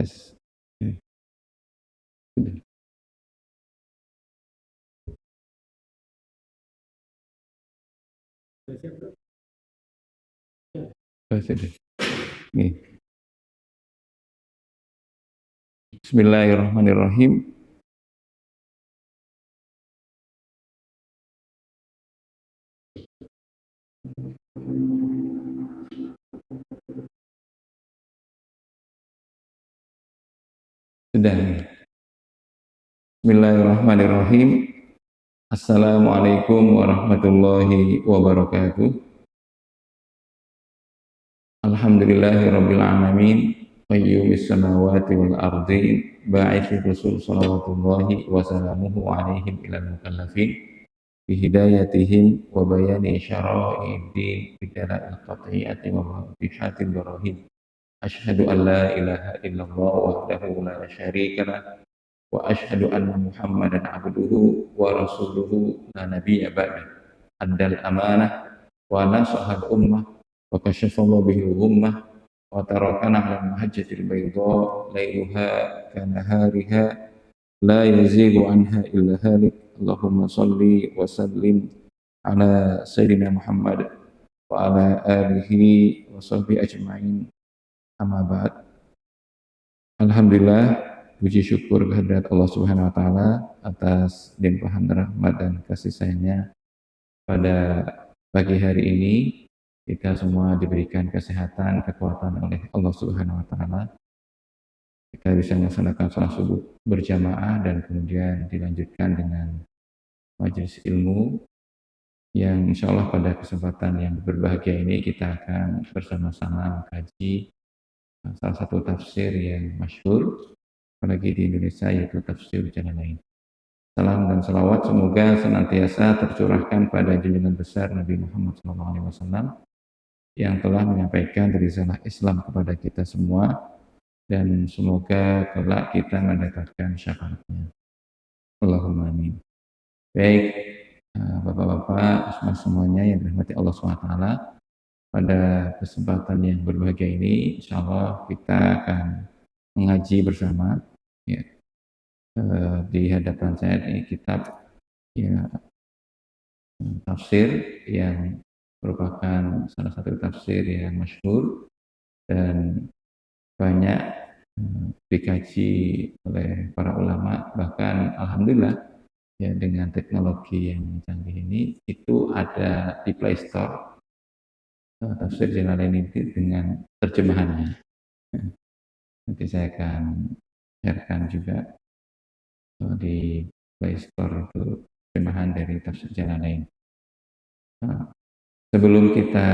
Tes. Oke, sudah. Sudah. Oke. Bismillahirrahmanirrahim. Sudah. Bismillahirrahmanirrahim. Assalamualaikum warahmatullahi wabarakatuh. Alhamdulillahirabbil alamin. Qayyumis samawati wal ardi. Ba'itsi rusul salawatullahi wa salamuhu alaihim ilal mukallafin. Bihidayatihim wa bayani syara'i'id bidala'il qat'iyati wa bihatil barahin. Asyhadu an la ilaha illallah wahdahu la syarika lah wa asyhadu anna Muhammadan abduhu wa rasuluhu la nabiyya ba'da. Addal amanah wa nasahal ummah wa kasyafallahu bihi ummah wa tarakana 'ala mahajjatil bayda lailuha kanahariha la yazighu anha illa halik. Allahumma salli wa sallim ala sayyidina Muhammad wa ala alihi wa sahbihi ajma'in. Amma ba'd. Alhamdulillah, puji syukur kehadirat Allah Subhanahu wa taala atas limpahan rahmat dan kasih sayangnya. Pada pagi hari ini kita semua diberikan kesehatan, kekuatan oleh Allah Subhanahu wa taala. Kita bisa melaksanakan salat subuh berjamaah dan kemudian dilanjutkan dengan majelis ilmu yang insya Allah pada kesempatan yang berbahagia ini kita akan bersama-sama mengkaji salah satu tafsir yang masyhur apalagi di Indonesia, yaitu tafsir Jalalain. Salam dan salawat semoga senantiasa tercurahkan pada junjungan besar Nabi Muhammad SAW yang telah menyampaikan risalah Islam kepada kita semua, dan semoga kelak kita mendapatkan syafaatnya. Allahumma amin. Baik, Bapak-bapak semuanya yang dirahmati Allah SWT, pada kesempatan yang berbahagia ini insya Allah kita akan mengaji bersama ya. Di hadapan saya ini kitab ya, tafsir yang merupakan salah satu tafsir yang masyhur dan banyak dikaji oleh para ulama, bahkan alhamdulillah ya dengan teknologi yang canggih ini itu ada di Play Store tafsir Jalalain ini dengan terjemahannya. Nanti saya akan sharekan juga di Play Store itu terjemahan dari tafsir Jalalain. Sebelum kita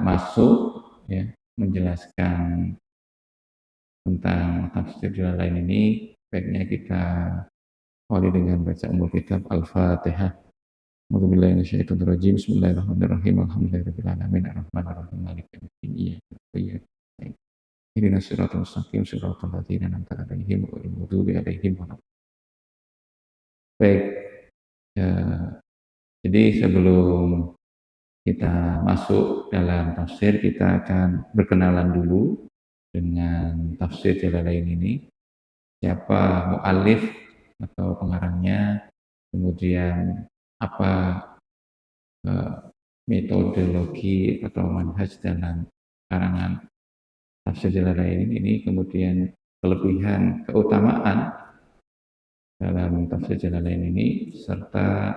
masuk ya menjelaskan tentang tafsir Jalalain ini, baiknya kita awali dengan baca umul kitab Al-Fatihah. A'udzubillahi minasyaitonir rajim. Bismillahirrahmanirrahim. Alhamdulillahirabbil alamin arrahmanirrahim maliki yaumiddin iyyaka na'budu wa iyyaka nasta'in. Ihdinas siratal mustaqim siratal ladzina an'amta 'alaihim ghairil maghdubi 'alaihim waladdallin. Baik. Ya, jadi sebelum kita masuk dalam tafsir, kita akan berkenalan dulu dengan tafsir Jalalain ini. Siapa mu'alif atau pengarangnya, kemudian apa metodologi atau manhaj dalam karangan tafsir Jalalain ini, kemudian kelebihan, keutamaan dalam tafsir Jalalain ini, serta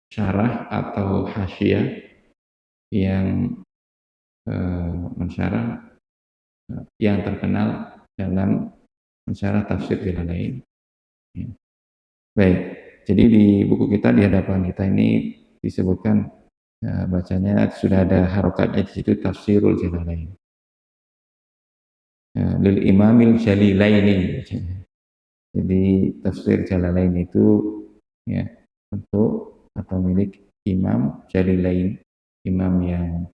syarah atau hasyiah yang mensyarah yang terkenal dalam mensyarah tafsir Jalalain. Ya. Baik, jadi di buku kita, di hadapan kita ini disebutkan bacanya sudah ada harokatnya di situ, tafsirul Jalalain. Lil Imamil Jalilaini. Jadi tafsir Jalalain itu ya untuk atau milik Imam Jalilain, imam yang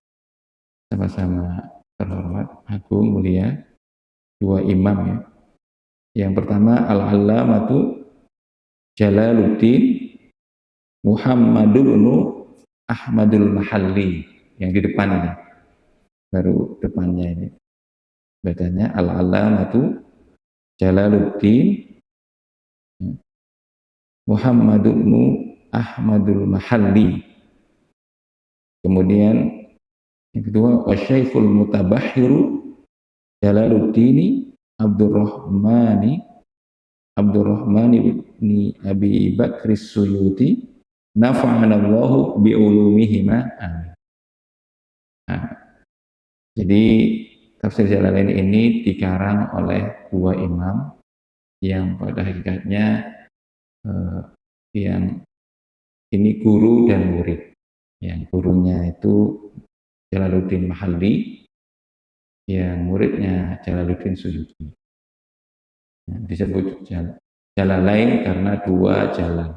sama-sama terhormat, agung, mulia, dua imam ya. Yang pertama Al-Allamatu Jalaluddin Muhammadul Ahmadul Mahalli, yang di depan ini, baru depannya ini. bacanya Al-Allamatu Jalaluddin Muhammad bin Ahmadul Mahalli. Kemudian yang kedua Wasyaikhul Mutabahhiru Jalaluddin Abdurrahman bin Abi Bakri Suyuti nafa'anallahu bi'ulumihima. Nah, jadi tafsir Jalalain ini dikarang oleh dua imam yang pada hakikatnya yang ini guru dan murid. Yang gurunya itu Jalaluddin Mahalli, yang muridnya Jalaluddin Suyuti. Nah, disebut Jalalain karena dua jalan.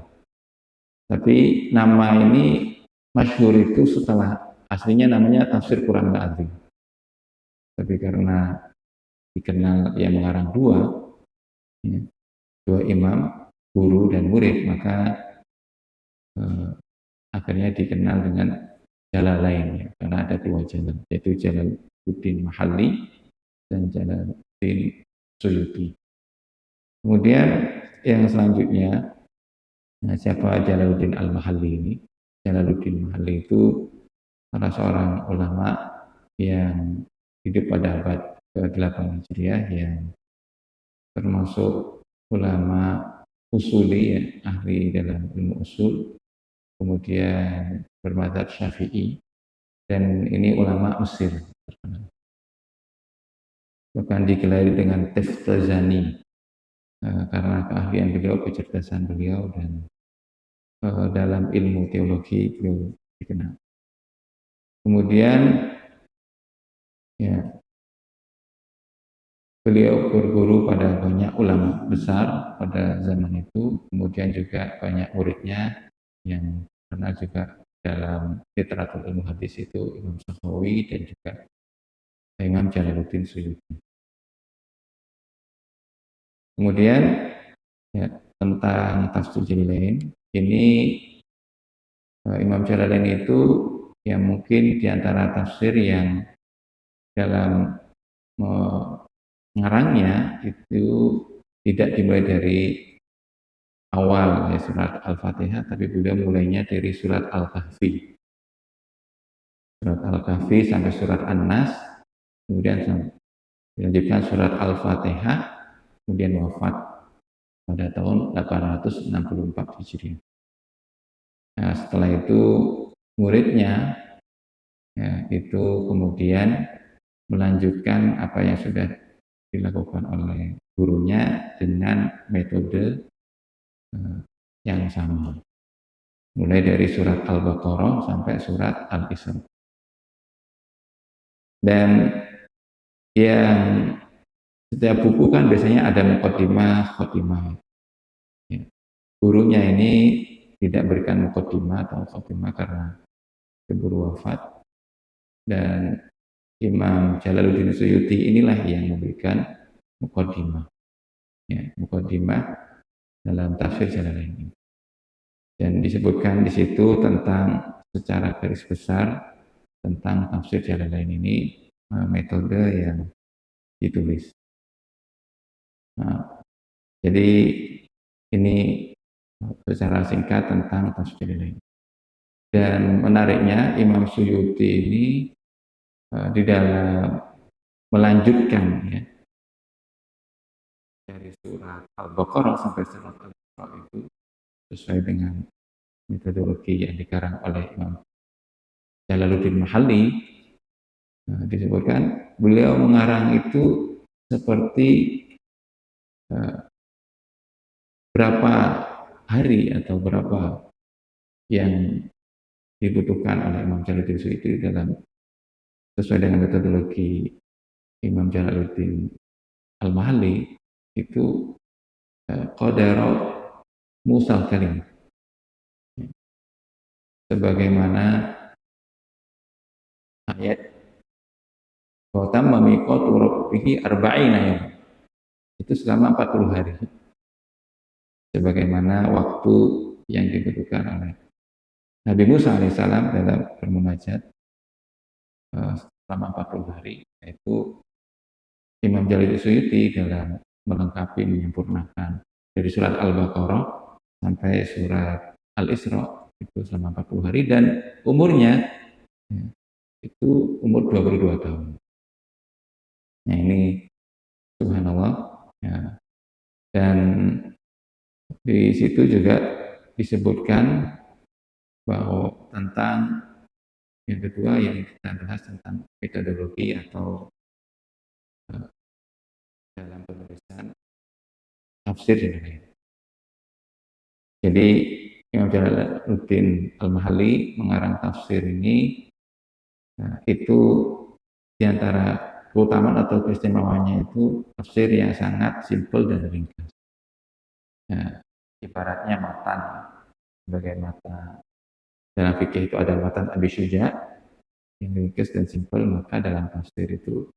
Tapi nama ini masyhur itu setelah aslinya namanya Tafsir Quran Al-Azim. Tapi karena dikenal yang mengarang ya, dua imam, guru dan murid, maka akhirnya dikenal dengan Jalalain ya, karena ada dua jalan, yaitu Jalaluddin Mahalli dan Jalaluddin Suyuti. Kemudian yang selanjutnya, nah, siapa Jalaluddin Al-Mahalli ini? Jalaluddin Mahalli itu salah seorang ulama yang hidup pada abad ke-8 Hijriah, yang termasuk ulama usuli ya, ahli dalam ilmu usul, kemudian bermadzhab Syafi'i, dan ini ulama Mesir terkenal. Bahkan digelari dengan Taftazani karena keahlian beliau, kecerdasan beliau, dan dalam ilmu teologi beliau dikenal. Kemudian ya, beliau berguru pada banyak ulama besar pada zaman itu, kemudian juga banyak muridnya yang terkenal juga dalam literatur ilmu hadis itu Imam Sakhawi dan juga Imam Jalaluddin Suyuti. Kemudian ya, tentang tafsir Jalalain ini, Imam Jalalain itu yang mungkin diantara tafsir yang dalam mengarangnya itu tidak dimulai dari awal ya surat Al-Fatihah, tapi beliau mulainya dari surat Al-Kahfi. Surat Al-Kahfi sampai surat An-Nas, kemudian dilanjutkan surat Al-Fatihah, kemudian wafat pada tahun 864 Hijriah. Nah, setelah itu muridnya ya, itu kemudian melanjutkan apa yang sudah dilakukan oleh gurunya dengan metode yang sama. Mulai dari surat Al-Baqarah sampai surat Al-Isra. Dan yang setiap buku kan biasanya ada muqaddimah, khotimah. Ya. Gurunya ini tidak berikan muqaddimah atau khotimah karena keburu wafat. Dan Imam Jalaluddin Suyuti inilah yang memberikan muqaddimah. Ya, muqaddimah dalam tafsir Jalalain ini. Dan disebutkan di situ tentang secara garis besar tentang tafsir Jalalain ini, metode yang ditulis. Nah, jadi ini secara singkat tentang tafsir Jalalain. Dan menariknya Imam Suyuti ini di dalam melanjutkan ya, dari surat Al-Baqarah sampai surat Al-Isra itu sesuai dengan metodologi yang dikarang oleh Imam Jalaluddin Mahalli. Disebutkan beliau mengarang itu seperti berapa hari atau berapa yang dibutuhkan oleh Imam Jalaluddin Suyuti dalam sesuai dengan metodologi Imam Jalaluddin Al-Mahalli itu qadara musal kalim, sebagaimana ayat wa tamma miqatu rabbih arba'ina ya, itu selama 40 hari, sebagaimana waktu yang dibutuhkan oleh Nabi Musa alaihissalam dalam bermunajat selama 40 hari, yaitu Imam Jalalain Suyuti dalam melengkapi menyempurnakan dari surat Al-Baqarah sampai surat Al-Isra itu selama 40 hari dan umurnya ya, itu umur 22 tahun. Nah ini subhanallah ya. Dan di situ juga disebutkan bahwa tentang yang kedua yang kita bahas tentang metodologi atau dalam penulisan tafsir dan lain. Jadi Imam Jalaluddin Al-Mahalli mengarang tafsir ini itu diantara keutamaan atau keistimewaannya itu tafsir yang sangat simpel dan ringkas. Nah, ibaratnya matan sebagai mata dalam fikih itu ada matan Abi Syuja yang ringkas dan simpel, maka dalam tafsir itu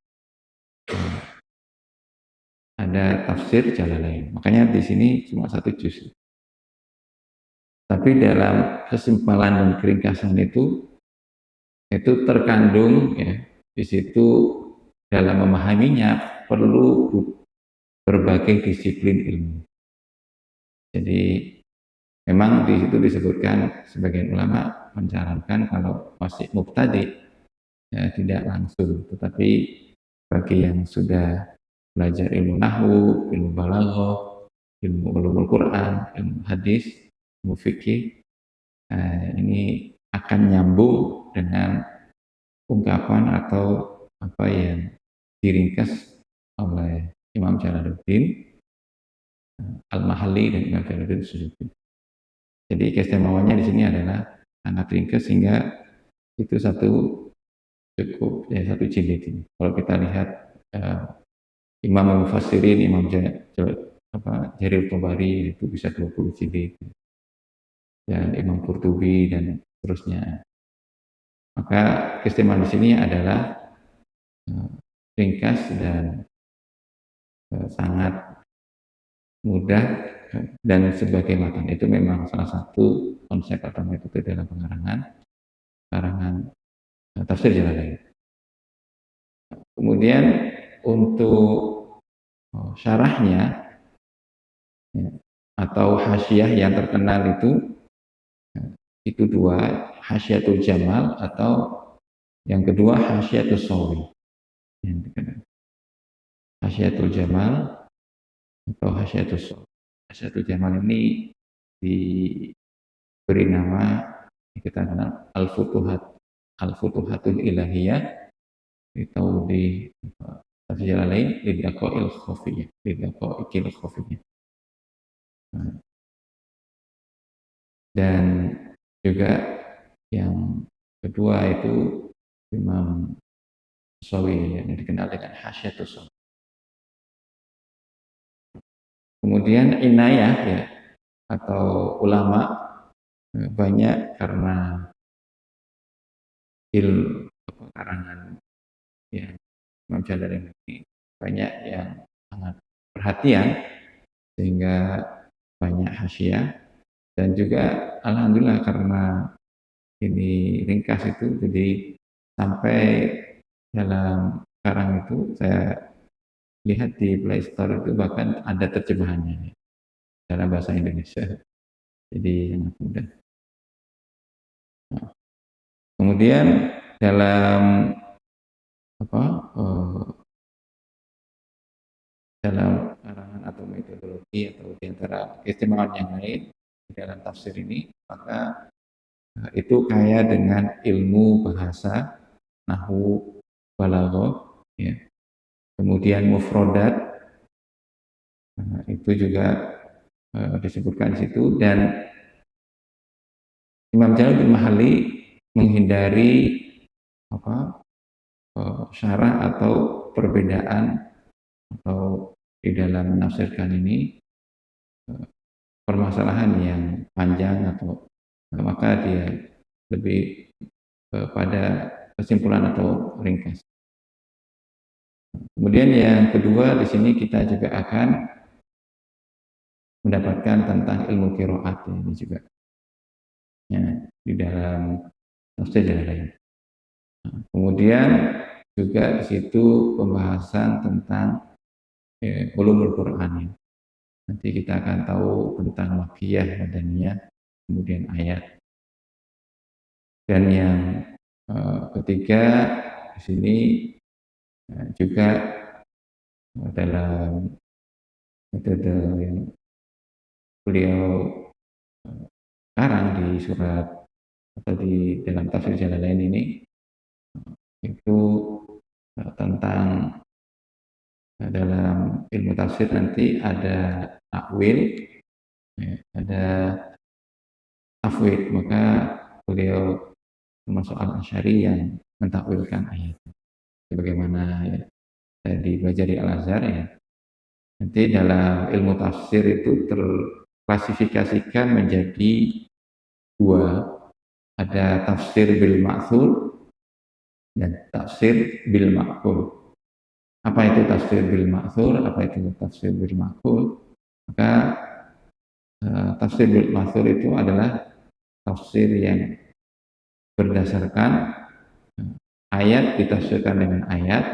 ada tafsir Jalalain. Makanya di sini cuma satu juz. Tapi dalam kesimpalan dan keringkasan itu terkandung ya di situ dalam memahaminya perlu berbagai disiplin ilmu. Jadi memang di situ disebutkan sebagian ulama mencarankan kalau masih mubtadi ya tidak langsung, tetapi bagi yang sudah belajar ilmu nahwu, ilmu balaghah, ilmu ulumul Quran, ilmu hadis, ilmu fikih, ini akan nyambung dengan ungkapan atau apa yang diringkas oleh Imam Jalaluddin Al-Mahalli dan Imam Jalaluddin Suyuti. Jadi keistimewaannya di sini adalah sangat ringkas sehingga itu cukup ya satu jilid ini. Kalau kita lihat Imam Mufassirin, Imam Jarir Tabari itu bisa 20 jilid dan Imam Qurtubi dan seterusnya. Maka keistimewaan di sini adalah ringkas dan sangat mudah dan sebagai matan. Itu memang salah satu konsep atau metode dalam karangan tafsir Jalalain. Kemudian untuk syarahnya ya, atau hasyiah yang terkenal itu dua, Hasyiatul Jamal atau yang kedua Hasyiatul Sawi. Hasyiatul Jamal atau Hasyiatul Sawi. Hasyiatul Jamal ini diberi nama kita kenal Al-Futuhatul Ilahiyah atau di tafsir lain Lidaqail Khafiyah, Lidaqail Khafiyah. Dan juga yang kedua itu Imam Sawi yang dikenal dengan Hasyiatus Sawi. Kemudian inayah ya atau ulama banyak karena karangan ya Imam Jalaluddin ini banyak yang sangat perhatian sehingga banyak hasyiah dan juga alhamdulillah karena ini ringkas itu jadi sampai dalam sekarang itu saya lihat di Play Store itu bahkan ada terjemahannya dalam bahasa Indonesia jadi sangat mudah. Nah, kemudian dalam dalam karangan atau metodologi atau diantara keistimewaan yang lain di dalam tafsir ini maka itu kaya dengan ilmu bahasa nahwu balaghah ya. Kemudian mufradat itu juga disebutkan di situ dan Imam Jalaluddin Mahalli menghindari syarah atau perbedaan atau di dalam menafsirkan ini permasalahan yang panjang atau maka dia lebih pada kesimpulan atau ringkas. Kemudian yang kedua di sini kita juga akan mendapatkan tentang ilmu qiraat ini juga ya, di dalam tafsir Jalalain. Kemudian juga di situ pembahasan tentang ulumul Quran ya. Nanti kita akan tahu tentang makiyah, madaniyah, kemudian ayat. Dan yang ketiga di sini juga dalam metode yang beliau karang di surat atau di dalam tafsir Jalalain ini itu tentang dalam ilmu tafsir nanti ada takwil, ada tafwid, maka beliau termasuk al-Asy'ari yang mentakwilkan ayat. Sebagaimana ya, tadi belajar di Al-Azhar ya, nanti dalam ilmu tafsir itu terklasifikasikan menjadi dua, ada tafsir bil ma'thur dan tafsir bil ma'qul. Apa itu tafsir bil ma'thur? Apa itu tafsir bil ma'qul? Maka tafsir bil ma'thur itu adalah tafsir yang berdasarkan ayat ditafsirkan dengan ayat,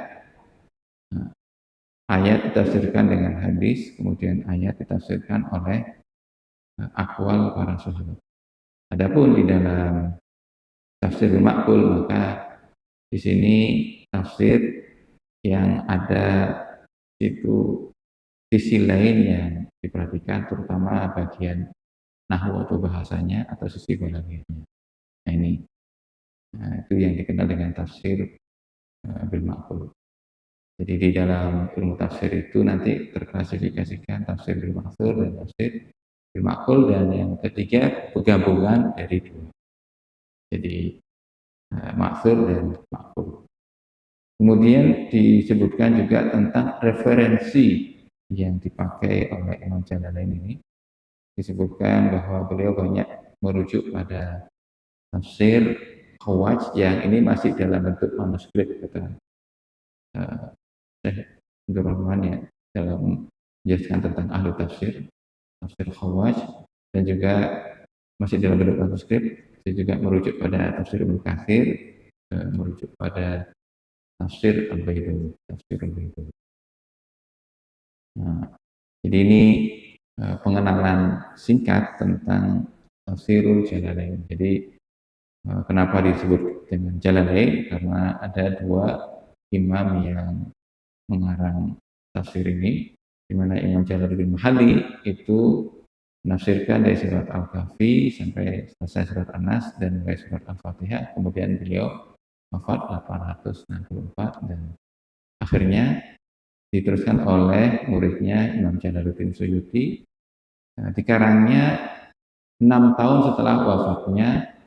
ayat ditafsirkan dengan hadis, kemudian ayat ditafsirkan oleh aqwal para sahabat. Adapun di dalam tafsir bil ma'qul, maka di sini tafsir yang ada itu sisi lain yang diperhatikan, terutama bagian nahwu atau bahasanya atau sisi balaghahnya. Nah ini, itu yang dikenal dengan tafsir bil ma'qul. Jadi di dalam ilmu tafsir itu nanti terklasifikasikan tafsir bil ma'thur dan tafsir bil ma'qul, dan yang ketiga penggabungan dari dua. Jadi ma'thur dan ma'qul. Kemudian disebutkan juga tentang referensi yang dipakai oleh Imam Jalalain ini. Disebutkan bahwa beliau banyak merujuk pada tafsir Khawaj yang ini masih dalam bentuk manuskrip, kata Syekh Abdul Rahman ya, dalam menjelaskan tentang ahli tafsir Khawaj, dan juga masih dalam bentuk manuskrip. Saya juga merujuk pada tafsir Ibnu Katsir, merujuk pada tafsir Al-Baidawi, Nah, jadi ini pengenalan singkat tentang tafsirul Jalalain. Jadi kenapa disebut dengan Jalalain? Karena ada dua imam yang mengarang tafsir ini, di mana Imam Jalaluddin Mahalli itu menafsirkan dari surat Al-Kahfi sampai selesai surat An-Nas dan mulai surat Al-Fatihah. Kemudian beliau wafat 864 dan akhirnya diteruskan oleh muridnya Imam Jalaluddin Suyuti. Dikarangnya 6 tahun setelah wafatnya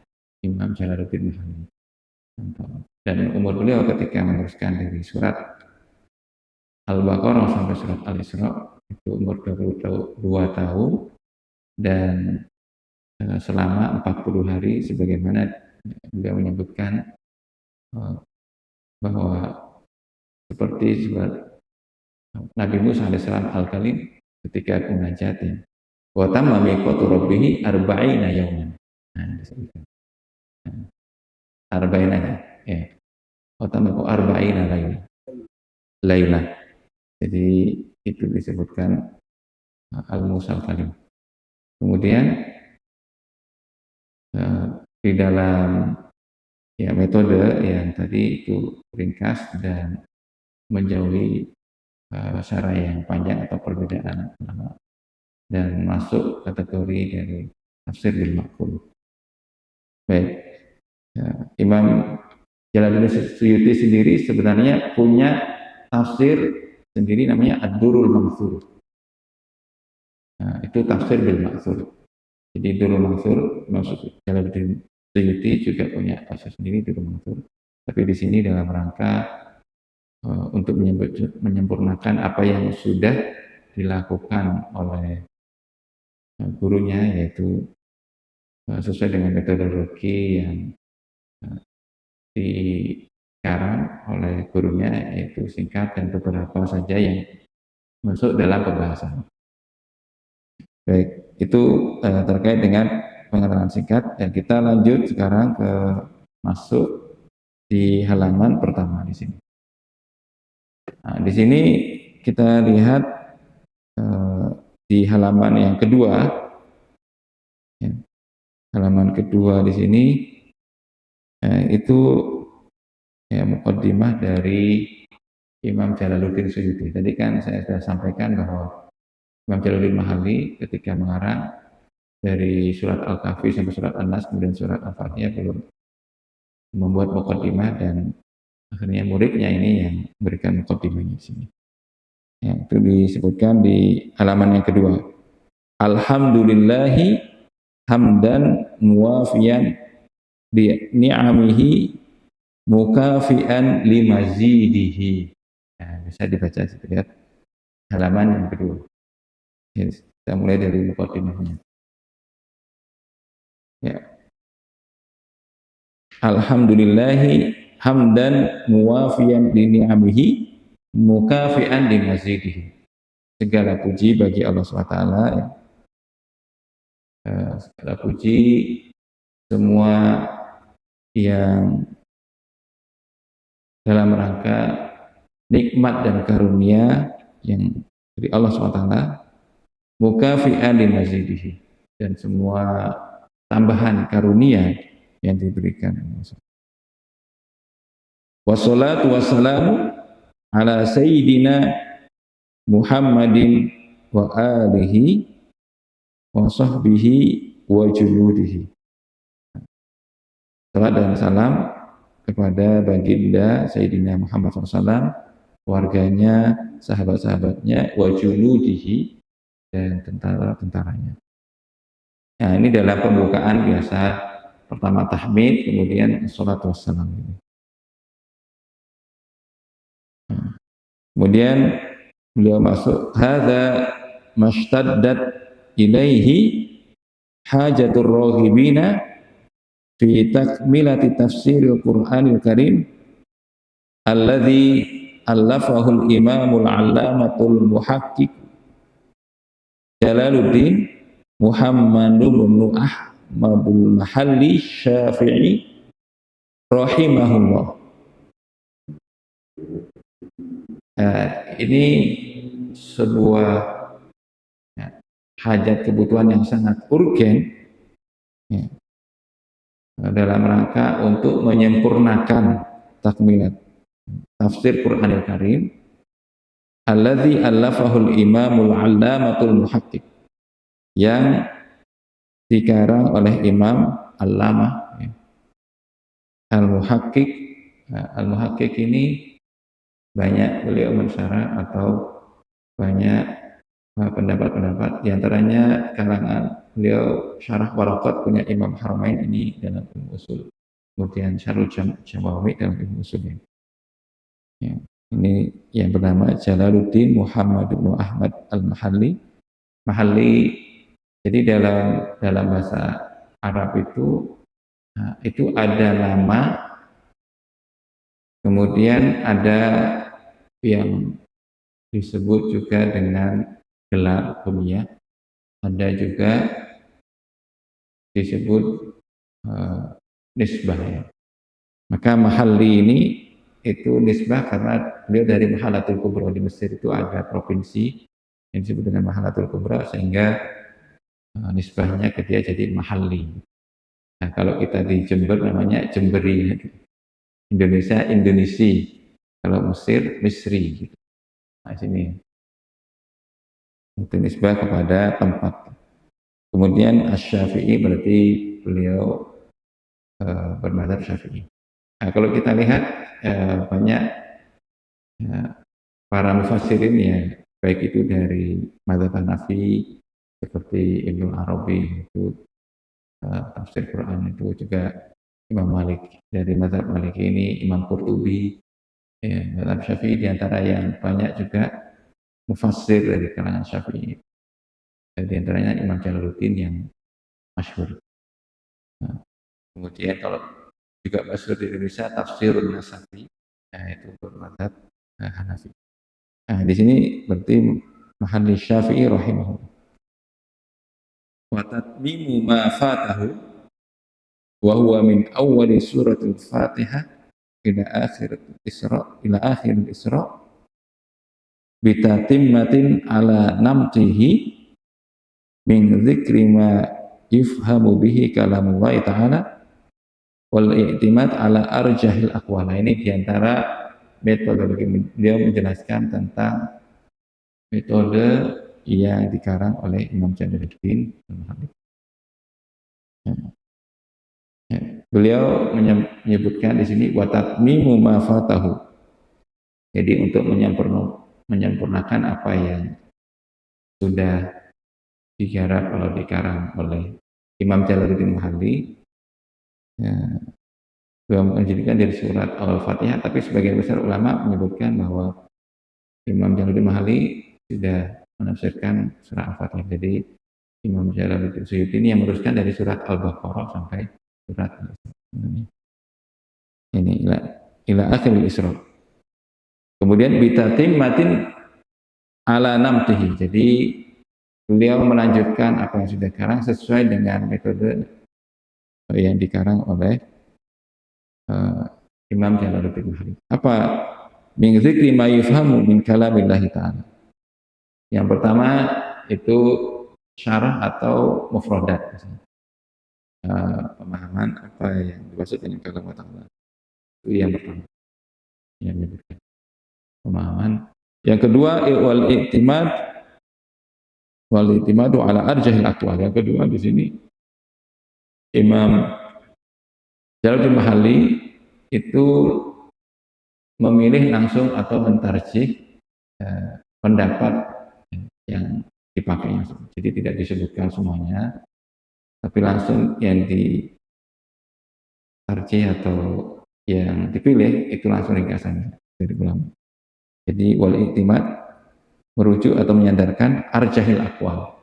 Imam Jalaluddin Mahalli. Dan umur beliau ketika meneruskan dari surat Al-Baqarah sampai surat Al-Isra itu umur 22 tahun, dan selama 40 hari sebagaimana beliau menyebutkan bahwa seperti surat Nabi Musa alaihissalam al-kalim ketika munajatin wa tamma miqatu rabbih arba'ina yauman. Nah, disebutkan arba'ina ya. Wa tamma arba'ina lailah. Jadi itu disebutkan al-Musa al-kalim. Kemudian di dalam ya metode yang tadi itu ringkas dan menjauhi cara yang panjang atau perbedaan dan masuk kategori dari tafsir bil ma'qul. Baik, ya, Imam Jalaluddin Suyuti sendiri sebenarnya punya tafsir sendiri namanya Ad-Durrul Mansur. Nah, itu tafsir bil ma'qul. Jadi Durrul Mansur, maksud Jalaluddin Suyuti juga punya tafsir sendiri Durrul Mansur. Tapi di sini dalam rangka untuk menyempurnakan apa yang sudah dilakukan oleh gurunya, yaitu sesuai dengan metodologi yang dikarang oleh gurunya, yaitu singkat dan beberapa saja yang masuk dalam pembahasan. Baik, itu terkait dengan pengenalan singkat, dan kita lanjut sekarang ke masuk di halaman pertama di sini. Nah, di sini kita lihat di halaman yang kedua, ya, halaman kedua di sini itu ya muqaddimah dari Imam Jalaluddin Suyuti. Tadi kan saya sudah sampaikan bahwa Imam Jalaluddin Mahalli ketika mengarang dari surat Al-Kahfi sampai surat An-Nas kemudian surat Al-Fatihah belum membuat muqaddimah, dan akhirnya muridnya ini yang memberikan muqaddimahnya di sini. Ya, itu disebutkan di halaman yang kedua. Alhamdulillahi hamdan muwafiyan bi ni'amihi mukafian limazidihi. Nah, bisa dibaca situ ya. Halaman yang kedua. Ya, kita mulai dari muqaddimahnya. Ya. Alhamdulillahi hamdan muwafiyan li ni'amihi mukafian limazidihi. Segala puji bagi Allah SWT ya. Segala puji semua yang dalam rangka nikmat dan karunia yang dari Allah SWT, mukafi'an limazidihi, dan semua tambahan karunia yang diberikan. Wassalatu wassalamu ala sayyidina Muhammadin wa alihi wa sahbihi wa juludihi. Salat dan salam kepada baginda Sayyidina Muhammad SAW, warganya, sahabat-sahabatnya, wa juludihi, dan tentara-tentaranya. Nah, ini dalam pembukaan biasa, pertama tahmid, kemudian salatu wassalam. Kemudian beliau masuk, hadza mashtaddat ilaihi hajatur raghibina fi takmilati tafsiril Qur'anil Karim alladzi allafahu al-imamul 'allamatul muhaqqiq Jalaluddin Muhammad bin Ahmadul Mahalli Syafi'i rahimahullah. Ini sebuah ya, hajat kebutuhan yang sangat urgen ya, dalam rangka untuk menyempurnakan takmilat tafsir Qur'anil Karim alladzi allafahul imamul 'allamatul muhaqqiq, yang dikarang oleh Imam Allamah ya. Al-Muhaqqiq. Al-Muhaqqiq ini banyak beliau mensyarah atau banyak pendapat-pendapat, diantaranya karangan beliau syarah Waraqat punya Imam Haramain ini dalam ilmu usul, kemudian Syarul Jawawi dalam ilmu usul ya. Ini yang bernama Jalaluddin Muhammad bin Ahmad Al-Mahalli. Mahalli, jadi dalam bahasa Arab itu ada nama, kemudian ada yang disebut juga dengan gelar kunyah, ada juga disebut nisbah ya. Maka Mahalli ini itu nisbah karena beliau dari Mahalatul Kubra. Di Mesir itu ada provinsi yang disebut dengan Mahalatul Kubra, sehingga nisbahnya ke dia jadi Mahalli. Nah, kalau kita di Jember namanya Jemberi, Indonesia Indonesi, kalau Mesir Misri gitu. Nah, sini itu nisbah kepada tempat. Kemudian Asy-Syafi'i berarti beliau bermadzhab Syafi'i. Nah, kalau kita lihat banyak para mufassirin ya, baik itu dari madzhab Hanafi seperti Ibnu Arabi itu tafsir Quran, itu juga Imam Malik dari madzhab Maliki ini, Imam Qurtubi ya, madzhab Syafi'i diantara yang banyak juga mufassir dari kalangan Syafi'i. Di antaranya Imam Jalaluddin yang masyhur. Nah, kemudian kalau juga masyhur di Indonesia Tafsirun Nasafi, nah itu bermadzhab Hanafi. Nah, di sini berarti Mahalli Syafi'i rahimahullah. Wa tatmimu ma fatahu wa huwa min awwali suratul Fatihah ila akhir Isra bitatimmatin ala namtihi min dzikri ma yufhamu bihi kalamullah ta'ala wal i'timad ala arjahil aqwal. Ini diantara metodologi beliau menjelaskan tentang metode yang dikarang oleh Imam Jalaluddin Al-Mahalli. Beliau menyebutkan di sini wa tatmimu ma fatahu. Jadi untuk menyempurnakan apa yang sudah digarap kalau dikarang oleh Imam Jalaluddin Mahalli, ya, beliau menjadikan dari surat Al-Fatihah, tapi sebagian besar ulama menyebutkan bahwa Imam Jalaluddin Mahalli sudah menafsirkan surat Al-Fatihah. Jadi Imam Jalaluddin Suyuti ini yang meneruskan dari surat Al-Baqarah sampai surat ini ila akhiril Isra. Kemudian bitatim matin ala namtihi. Jadi beliau melanjutkan apa yang sudah dikarang sesuai dengan metode yang dikarang oleh Imam Jalaluddin Mahalli. Apa? Min dzikri ma yufhamu min kalamillahi ta'ala. Yang pertama itu syarah atau mufradat, pemahaman apa yang dimaksud dengan kalam Allah. Itu yang pertama yang menyebutkan pemahaman. Yang kedua wal i'timadu ala arjahil aqwal. Yang kedua di sini Imam Jalaluddin Mahalli itu memilih langsung atau mentarjih pendapat yang dipakai. Jadi tidak disebutkan semuanya, tapi langsung yang ditarjih atau yang dipilih itu langsung ringkasannya dari ulama. Jadi wal i'timad merujuk atau menyandarkan arjahil aqwal.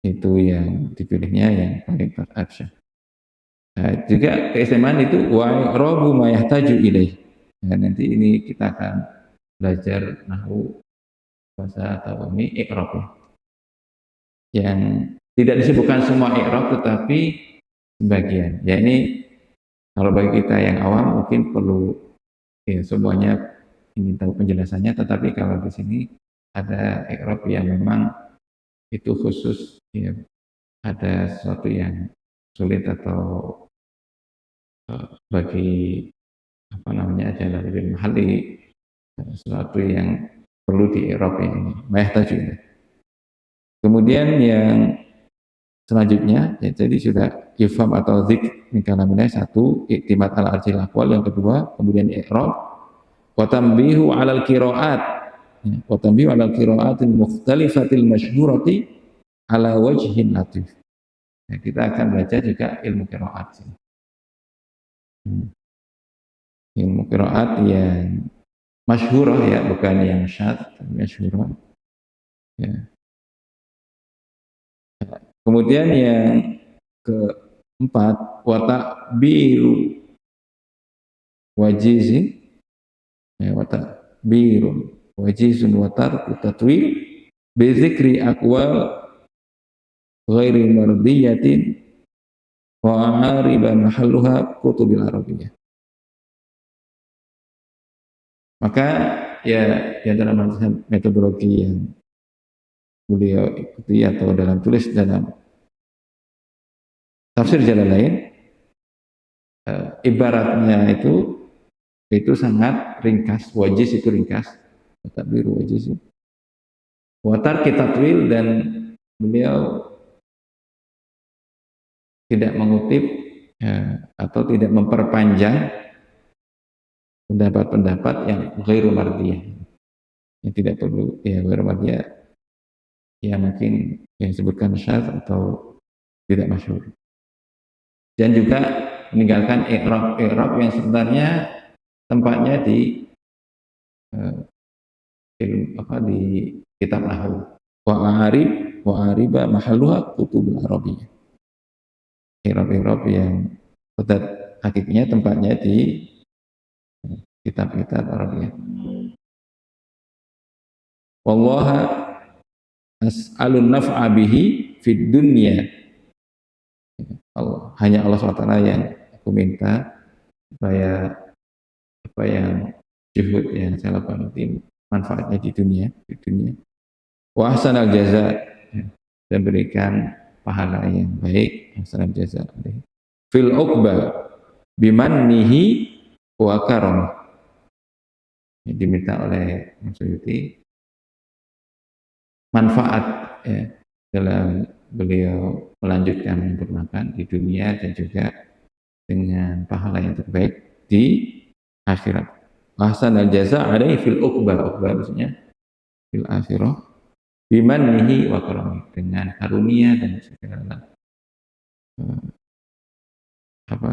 Itu yang dipilihnya yang paling arjah. Nah, juga keistimewaan itu wa rabu ma yahtaju ilaih. Nah, nanti ini kita akan belajar nahwu bahasa atau ini i'rab ya. Yang tidak disebutkan semua i'rab tetapi sebagian. Ya ini kalau bagi kita yang awam mungkin perlu ya semuanya ingin tahu penjelasannya, tetapi kalau di sini ada i'rab yang memang itu khusus ya, ada sesuatu yang sulit atau bagi apa namanya Jalaluddin Mahalli sesuatu yang perlu di i'rab ini mahtaju. Kemudian yang selanjutnya ya, jadi sudah ifham atau dzikr min kalamillah, satu i'timad ala arjil aqwal, yang kedua kemudian i'rab wa tanbihu alal qiraat wa tanbihu alal qiraatil mukhtalifatil masyhurati ala wajhin latif. Nah, kita akan belajar juga ilmu qiraat. Ilmu qiraat yang masyhurah ya, bukan yang syadz, masyhurah. Ya. Kemudian yang keempat wa ta'biru wajizin ya, wa ta'biru wajizun wa tarku tatwil bi dzikri aqwal ghairi mardiyatin wa ariba mahalluha kutubil arabiyyah. Maka ya di antara metodologi yang beliau ikuti atau dalam tulis dalam tafsir Jalalain, ibaratnya itu sangat ringkas. Wajiz itu ringkas, takbir wajiz. Watar kita twil, dan beliau tidak mengutip atau tidak memperpanjang pendapat-pendapat yang ghairu mardiyah, yang tidak perlu ya ghairu mardiyah, ya mungkin yang disebutkan syadz atau tidak masyhur. Dan juga meninggalkan i'rab yang sebenarnya tempatnya di di kitab nahwu. Wa ariba mahalluha kutubul arabiyyah. I'rab yang hakikatnya tempatnya di kitab-kitab Arabiyah. Wallaha as'alun naf'a bihi fid dunya. Allah, hanya Allah SWT yang aku minta supaya apa yang juhud yang saya lakukan itu manfaatnya di dunia, wa ahsanal jaza, ya, dan berikan pahala yang baik, ahsanal jaza fil uqba bimannihi wa karamah. Diminta oleh Suyuti manfaat, ya, dalam beliau melanjutkan menyempurnakan di dunia dan juga dengan pahala yang terbaik di akhirat. Ahsanal jaza alaihi fil uqba maksudnya fil akhirah bimannihi wa karamih, dengan karunia dan segala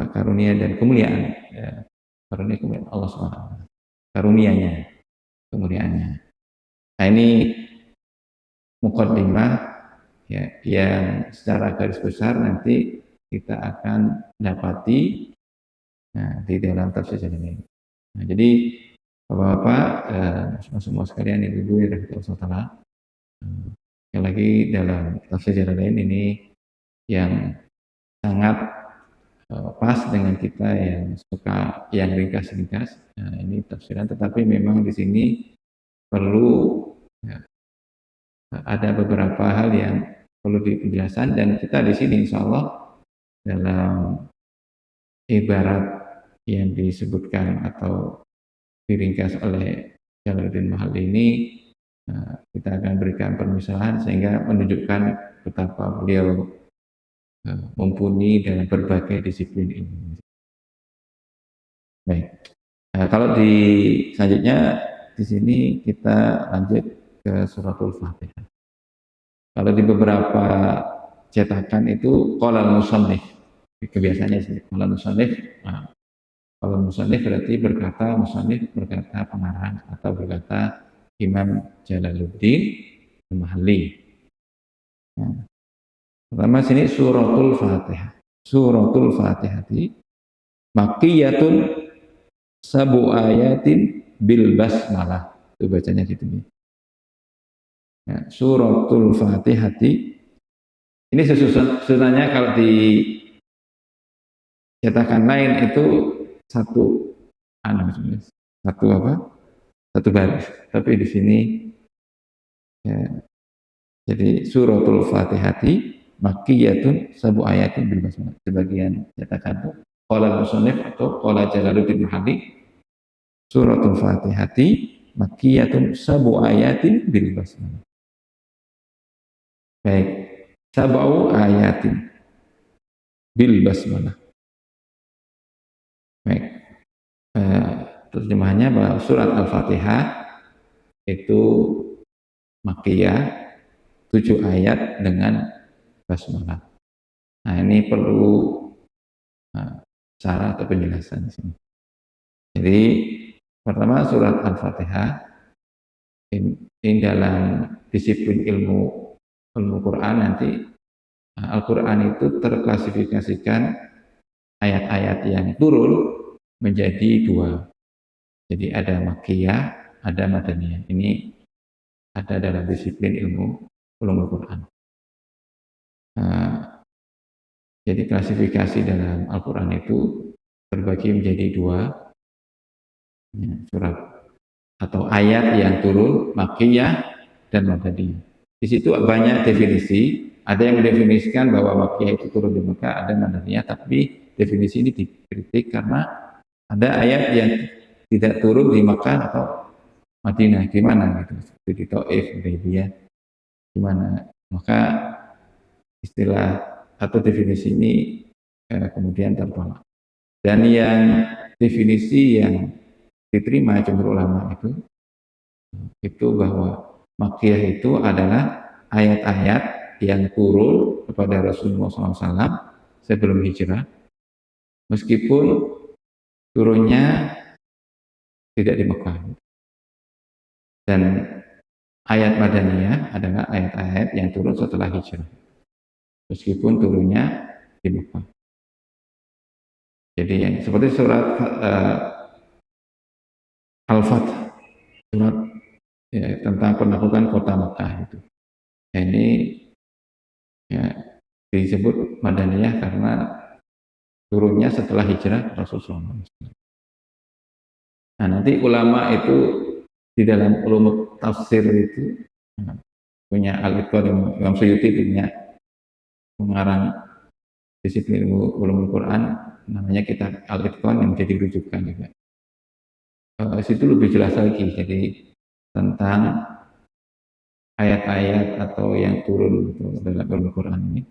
karunia dan kemuliaan, ya, karunia kemuliaan Allah SWT, karunianya, kemuliaannya. Nah, ini muqaddimah, ya, yang secara garis besar nanti kita akan dapati, nah, di dalam tafsir ini. Nah, jadi Bapak-bapak, semua sekalian, ibu-ibu yang dirahmati Allah, yang lagi dalam tafsir Jalalain ini yang sangat pas dengan kita yang suka yang ringkas-ringkas. Nah, ini tafsiran, tetapi memang di sini perlu, ya, ada beberapa hal yang perlu dijelaskan, dan kita di sini insya Allah dalam ibarat yang disebutkan atau diringkas oleh Jalaluddin Mahalli ini, kita akan berikan permisalan sehingga menunjukkan betapa beliau mumpuni dalam berbagai disiplin ilmu. Baik, kalau di selanjutnya di sini kita lanjut ke suratul Fatihah. Kalau di beberapa cetakan itu qala musannif, kebiasaannya sih qala musannif. Nah, kalau musannif berarti musannif berkata pengarang atau berkata Imam Jalaluddin Mahalli. Nah, pertama sini suratul Fatihah. Suratul Fatihah makkiyatun sabu ayatin bil basmalah. Itu bacanya gitu nih. Ya, suratul Fatihah ini susunannya kalau di cetakan lain itu satu satu apa? Satu baris. Tapi di sini, ya, jadi suratul Fatihati makkiyatun sabu ayatin bil basmalah. Sebagian cetakan itu qala musannif atau qala Jalaluddin Mahalli suratul Fatihati makkiyatun sabu ayatin bil basmalah. Baik, sabu ayatin bil basmalah. Baik, terjemahannya bahwa surat Al-Fatihah itu makkiyah, 7 ayat dengan basmalah. Nah, ini perlu cara atau penjelasan di sini. Jadi pertama surat Al-Fatihah ini dalam disiplin ilmu Quran nanti, Al-Quran itu terklasifikasikan ayat-ayat yang turun menjadi 2. Jadi ada makkiyah, ada madaniyah. Ini ada dalam disiplin ilmu ulumul Quran. Jadi klasifikasi dalam Al-Quran itu terbagi menjadi 2, ya, surat atau ayat yang turun makkiyah dan madaniyah. Di situ banyak definisi. Ada yang mendefinisikan bahwa makkiyah itu turun di Mekah, ada madaniyah, tapi definisi ini dikritik karena ada ayat yang tidak turun di Mekah atau Madinah, gimana gitu, seperti di Taif, Hudaybiyah, gimana? Maka istilah atau definisi ini kemudian tertolak. Dan yang definisi yang diterima jumhur ulama itu bahwa makkiyah itu adalah ayat-ayat yang turun kepada Rasulullah SAW sebelum hijrah, meskipun turunnya tidak di Mekah. Dan ayat madaniyah adalah ayat-ayat yang turun setelah hijrah, meskipun turunnya di Mekah. Jadi yang seperti surat Al-Fath, surat, ya, tentang penaklukan kota Mekah itu. Ini, ya, disebut madaniyah karena turunnya setelah hijrah Rasulullah SAW. Nah, nanti ulama itu di dalam ulum tafsir itu punya Al-Itqan, Imam Suyuti punya pengarang disiplin ulumul Quran namanya kitab Al-Itqan yang menjadi rujukan juga. Situ lebih jelas lagi jadi tentang ayat-ayat atau yang turun dalam ulumul Quran ini.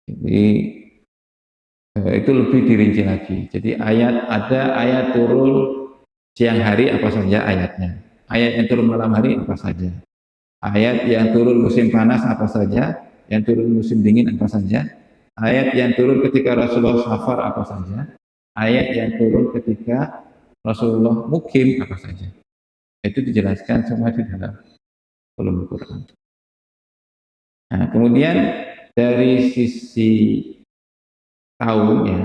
Jadi itu lebih dirinci lagi. Jadi ada ayat turun siang hari apa saja ayatnya. Ayat yang turun malam hari apa saja. Ayat yang turun musim panas apa saja. Yang turun musim dingin apa saja. Ayat yang turun ketika Rasulullah safar apa saja. Ayat yang turun ketika Rasulullah mukim apa saja. Itu dijelaskan semua di dalam ulumul Quran. Nah, kemudian dari sisi tahun ya,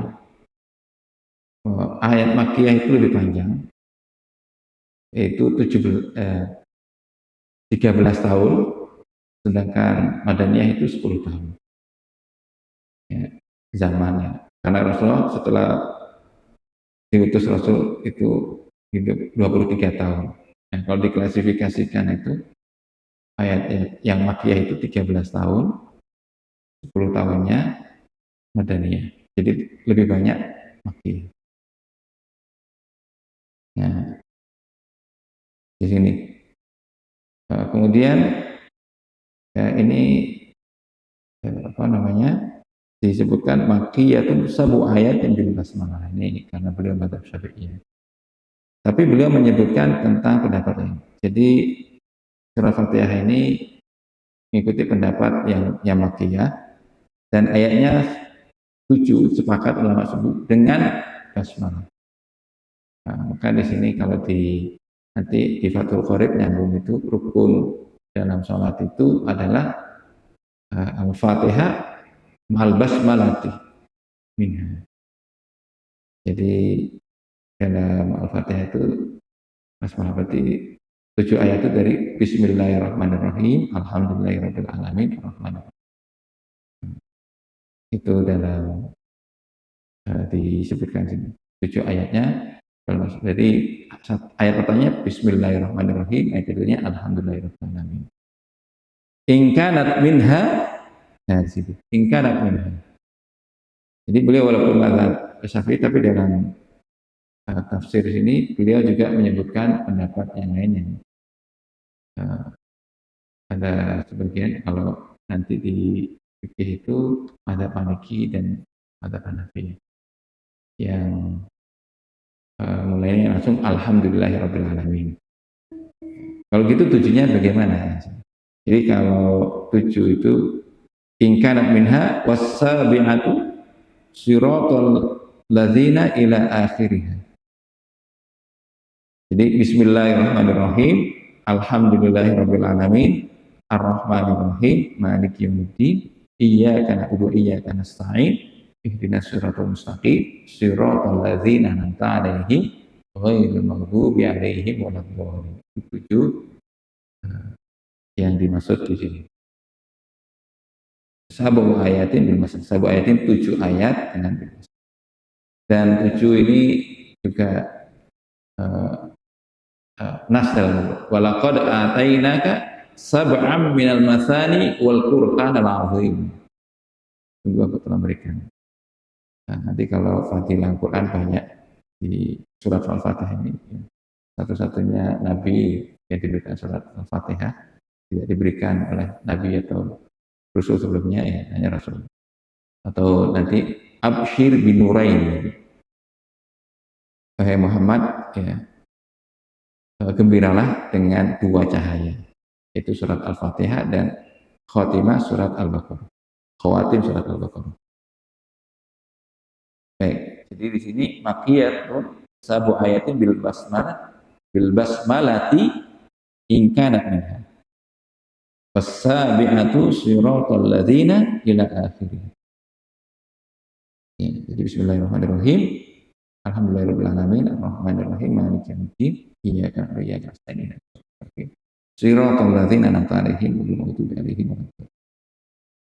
ayat Makkiyah itu lebih panjang, yaitu 13 tahun, sedangkan Madaniyah itu 10 tahun. Ya, zamannya. Karena Rasulullah setelah diutus Rasul itu hidup 23 tahun. Nah, kalau diklasifikasikan itu ayat yang Makkiyah itu 13 tahun, 10 tahunnya Madaniyah. Jadi lebih banyak Makkiyah. Nah, di sini. Kemudian ini apa namanya disebutkan Makkiyatun sabu ayat yang bil basmalah ini karena beliau madzhab Syafi'iyah. Tapi beliau menyebutkan tentang pendapat ini. Jadi surah Fatihah ini mengikuti pendapat yang Makkiyah dan ayatnya 7 sepakat ulama sebut dengan basmalah. Nah, maka di sini kalau nanti di Fathul Qorib nyambung itu rukun dalam sholat itu adalah Al-Fatihah ma'al basmalati minha. Jadi dalam Al-Fatihah itu basmalah berarti 7 ayat itu dari Bismillahirrahmanirrahim, Alhamdulillahirabbil alamin, Arrahmanirrahim. Itu dalam disebutkan sini 7 ayatnya. Jadi ayat pertamanya Bismillahirrahmanirrahim, ayat keduanya Alhamdulillahirabbil alamin. Ingkanat minha, nah di situ ingkanat minha. Jadi beliau walaupun madzhab Syafi'i tapi dalam tafsir sini beliau juga menyebutkan pendapat yang lainnya. Ada sebagian kalau nanti di fikih itu ada Maliki dan ada Hanafi yang mulainya langsung Alhamdulillahirabbil alamin. Kalau gitu tujuhnya bagaimana? Jadi kalau tujuh itu ingkanat minha wasabi'atu siratal ladzina ila akhirih. Jadi Bismillahirrahmanirrahim, Alhamdulillahirabbil alamin, Ar-Rahmanir-Rahim, Maliki yaumiddin, Iyyaka na'budu wa iyyaka nasta'in, Ihdinas siratal mustaqim, siratal ladzina an'amta 'alaihim, ghairil maghdubi 'alaihim waladdallin. Tujuh yang dimaksud di sini. Sabu ayatin dimaksud sabu ayatin 7 ayat dengan dan 7 ini juga nas dalam walaqad atainaka sab'am minal mathani wal qur'anal azim. Sungguh aku telah berikan. Nah, nanti kalau fadilah Quran banyak di surat Al-Fatihah ini. Satu-satunya Nabi yang diberikan surat Al-Fatihah tidak diberikan oleh Nabi atau Rasul sebelumnya ya hanya Rasul. Atau nanti Abshir bin Nurain. Wahai Muhammad ya gembiralah dengan 2 cahaya, yaitu surat Al-Fatihah dan khotimah surat Al-Baqarah. Khawatim surat Al-Baqarah. Baik, jadi di sini Makkiyatun sabu ayatin bil basmalati ingkanat minha. Wasabi'atu siratal ladzina ila akhirih. Ya, jadi Bismillahirrahmanirrahim. Alhamdulillahirabbil alamin, Arrahmanirrahim, Maliki yaumiddin, Iyyaka na'budu wa iyyaka nasta'in. Siratal ladzina an'amta 'alaihim ghairil maghdubi 'alaihim waladdallin.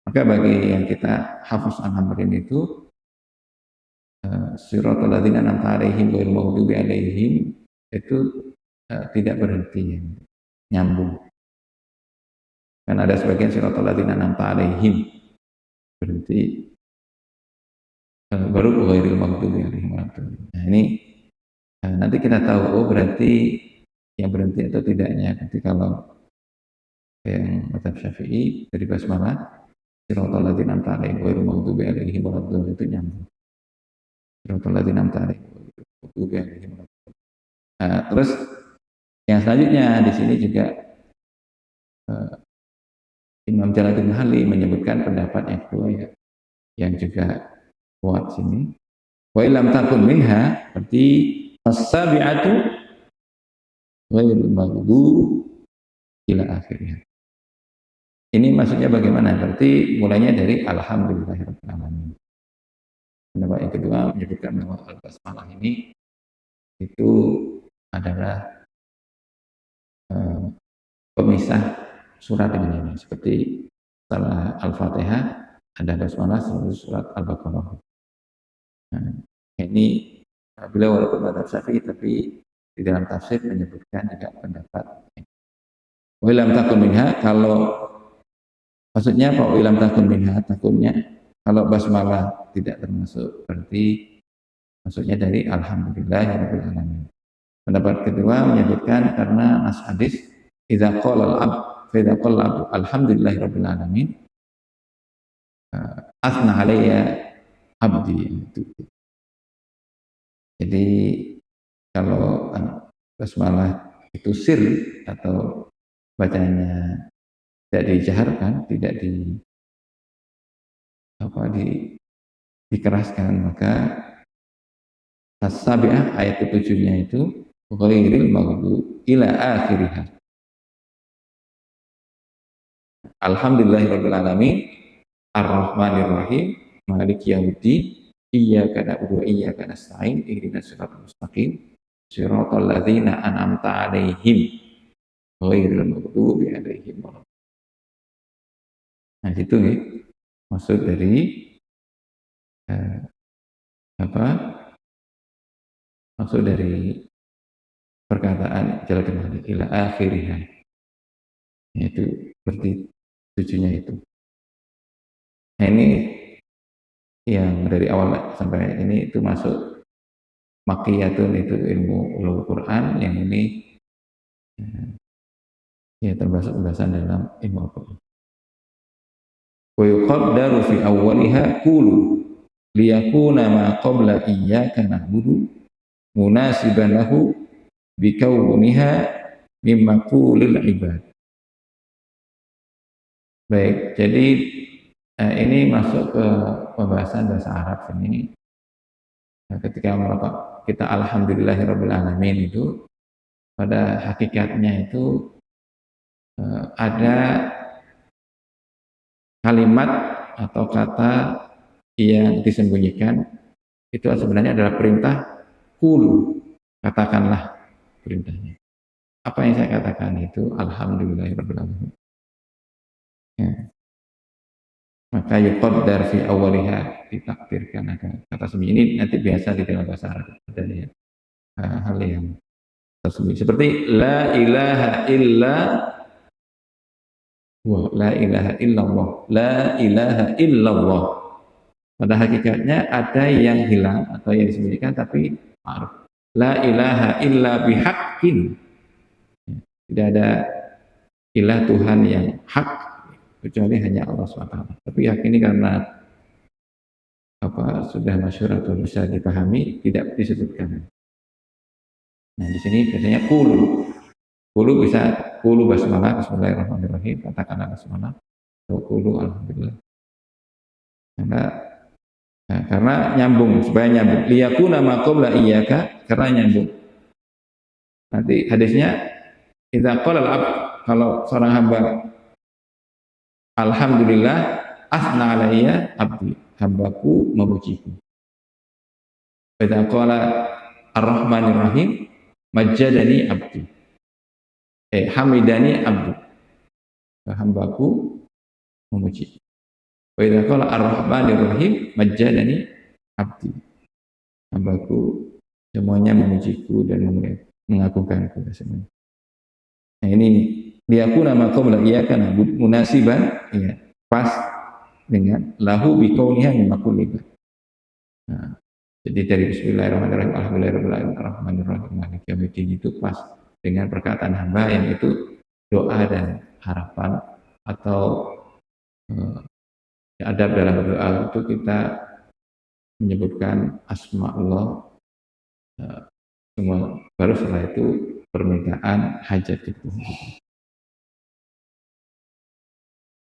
Maka bagi yang kita hafaz Al-Amrin itu siratal ladzina an'amta 'alaihim ghairil maghdubi 'alaihim itu tidak berhenti, nyambung. Kan ada sebagian siratal ladzina an'amta 'alaihim berhenti, baru ghairil maghdubi 'alaihim waladdallin. Nah, ini nanti kita tahu berarti yang berhenti atau tidaknya. Nanti kalau yang mazhab Syafi'i dari basmalah siratal ladzina an'amta 'alaihim ghairil maghdubi 'alaihim waladdallin itu nyambung. Siratal ladzina an'amta 'alaihim ghairil maghdubi 'alaihim waladdallin. Terus yang selanjutnya di sini juga Imam Jalaluddin Mahalli menyebutkan pendapat yang kedua ya, yang juga kuat sini. Wa illam takun minha, berarti as-sabi'atu ghairul maghdub ila akhirnya. Ini maksudnya bagaimana? Berarti mulainya dari alhamdulillahirabbil alamin. Pendapat yang kedua menyebutkan bahwa al-basmalah ini itu adalah pemisah surat dengan ini. Seperti setelah Al-Fatihah ada basmalah, terus surat Al-Baqarah. Nah, ini beliau walaupun mazhab Syafi'i tapi di dalam tafsir menyebutkan juga pendapat. Wa lam takun minha, kalau maksudnya apa? Wa lam takun minha, takutnya kalau basmalah tidak termasuk, berarti maksudnya dari alhamdulillahirabbil alamin. Pendapat kedua menyebutkan karena nas hadis idza qala al-'abd fa idza qala al-'abdu alhamdulillahirabbil alamin asna alayya abdi. Jadi kalau basmalah itu sir atau bacanya tidak dijaharkan, tidak dikeraskan, maka as-sabi'ah ayat ketujuhnya itu ghairil maghdubi ila akhirih. Alhamdulillahirabbil alamin arrahmanir rahim maliki yaumiddin iyyaka na'budu wa iyyaka nasta'in ihdinas siratal mustaqim siratal ladzina an'amta 'alaihim ghairil maghdubi 'alaihim. Nah, itu nih maksud dari maksud dari perkataan Jalaluddin Mahalli ila akhirih, yaitu berarti tujuhnya itu. Nah, ini yang dari awal sampai ini itu masuk Makkiyatun, itu ilmu ulumul Quran, yang ini ya termasuk pembahasan dalam ilmu Al-Quran. Wa yuqaddaru fi awwaliha qulu liyakuna ma qabla iyyaka na'budu munasiban lahu bikauniha mimma qulil ibad. Baik, jadi ini masuk ke pembahasan bahasa Arab ini. Ketika kita alhamdulillahirabbil alamin itu pada hakikatnya itu ada kalimat atau kata yang disembunyikan, itu sebenarnya adalah perintah qul, katakanlah perintahnya. Apa yang saya katakan itu alhamdulillahirabbil alamin. Ya. Maka yuqaddar fi awwaliha, ditakdirkan akan kata sembunyi ini nanti biasa di dalam bahasa Arab ada ya, hal yang tersembunyi seperti la ilaha illa wa la ilaha illallah, la ilaha illallah. Pada hakikatnya ada yang hilang atau yang disembunyikan tapi ma'ruf. La ilaha illa bihaqqin. Tidak ada ilah Tuhan yang hak kecuali hanya Allah SWT. Tapi hak ini karena sudah masyhur atau bisa dipahami, tidak disebutkan. Nah, di sini biasanya qulu bisa qulu basmalah, bismillahirrahmanirrahim, katakanlah basmalah, atau qulu alhamdulillah. Karena nyambung, supaya nyambung. Liyakuna ma qabla iyyaka, karena nyambung. Nanti hadisnya idza qala al-'abd, kalau seorang hamba alhamdulillah asna alayya abdi, hambaku memujiku. Idza qala ar-rahmanir rahim majjadani abdi, hamidani abdi, hambaku memuji. Wa idza qala ar-rahmanir rahim majjadani abdi, hambaku semuanya memujiku dan memuliakan. mengagungkan semuanya. Nah ini liyakuna ma qabla iyyaka na'budu munasiban, ya, pas dengan lahu bi kauniha min makulli. Nah, jadi dari bismillahirrahmanirrahim alhamdulillahirabbil arrahmanirrahim maliki yaumiddin itu pas dengan perkataan hamba yang itu doa dan harapan atau adab dalam berdoa itu kita menyebutkan asma Allah semua, baru setelah itu permintaan hajat itu.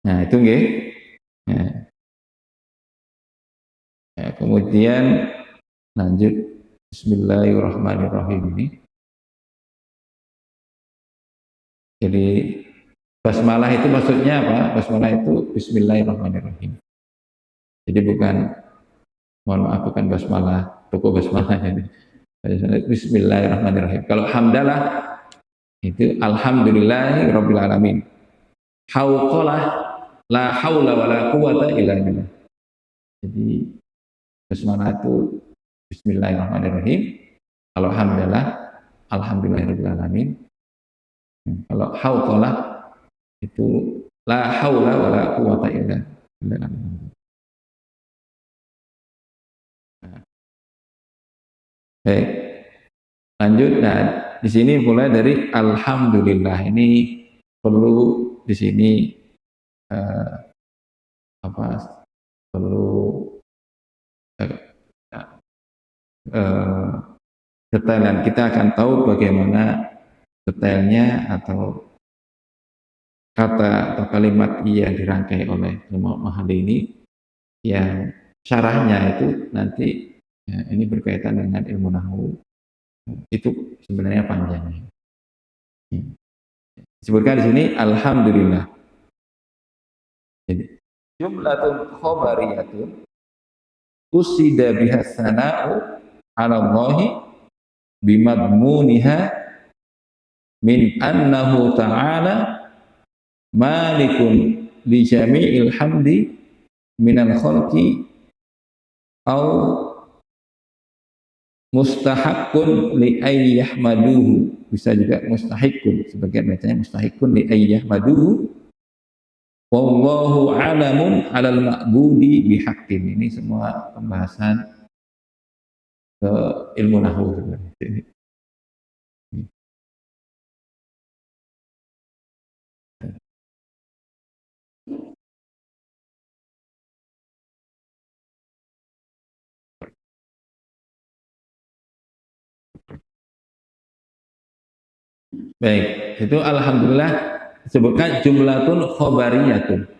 Nah itu nggih. Nah, kemudian lanjut Bismillahirrahmanirrahim ini. Jadi basmalah itu maksudnya apa? Basmalah itu Bismillahirrahmanirrahim. Jadi bukan, mohon maaf, bukan basmalah toko basmalah ini. Bismillahirrahmanirrahim. Kalau hamdalah itu alhamdulillahirabbil alamin. Hauqalah la haula wala quwata illa billah. Jadi basmalah itu Bismillahirrahmanirrahim. Kalau hamdalah alhamdulillahirabbil alamin. Kalau hauqalah itu la haula wala quwata illa billah. Baik, lanjut. Nah, di sini mulai dari alhamdulillah. Ini perlu di sini apa? Perlu detailan. Kita akan tahu bagaimana detailnya atau kata atau kalimat yang dirangkai oleh Imam Mahali ini, yang syarahnya itu nanti ya, ini berkaitan dengan ilmu nahwu. Itu sebenarnya panjangnya. Disebutkan di sini alhamdulillah. Jadi jumlatun khabariyatun usida biha sana'u 'ala Allahi bimadmuniha min annahu ta'ala malikun li jami'il hamdi minal khalqi au mustahaqqun li ayyahmaduhu. Bisa juga mustahiqqun, sebagian bacanya mustahiqqun li ayyahmaduhu. Wallahu alamun 'alal ma'budi bihaqqin. Ini semua pembahasan ke ilmu nahwu sebenarnya. Baik, itu alhamdulillah disebutkan jumlatun khobariyatun.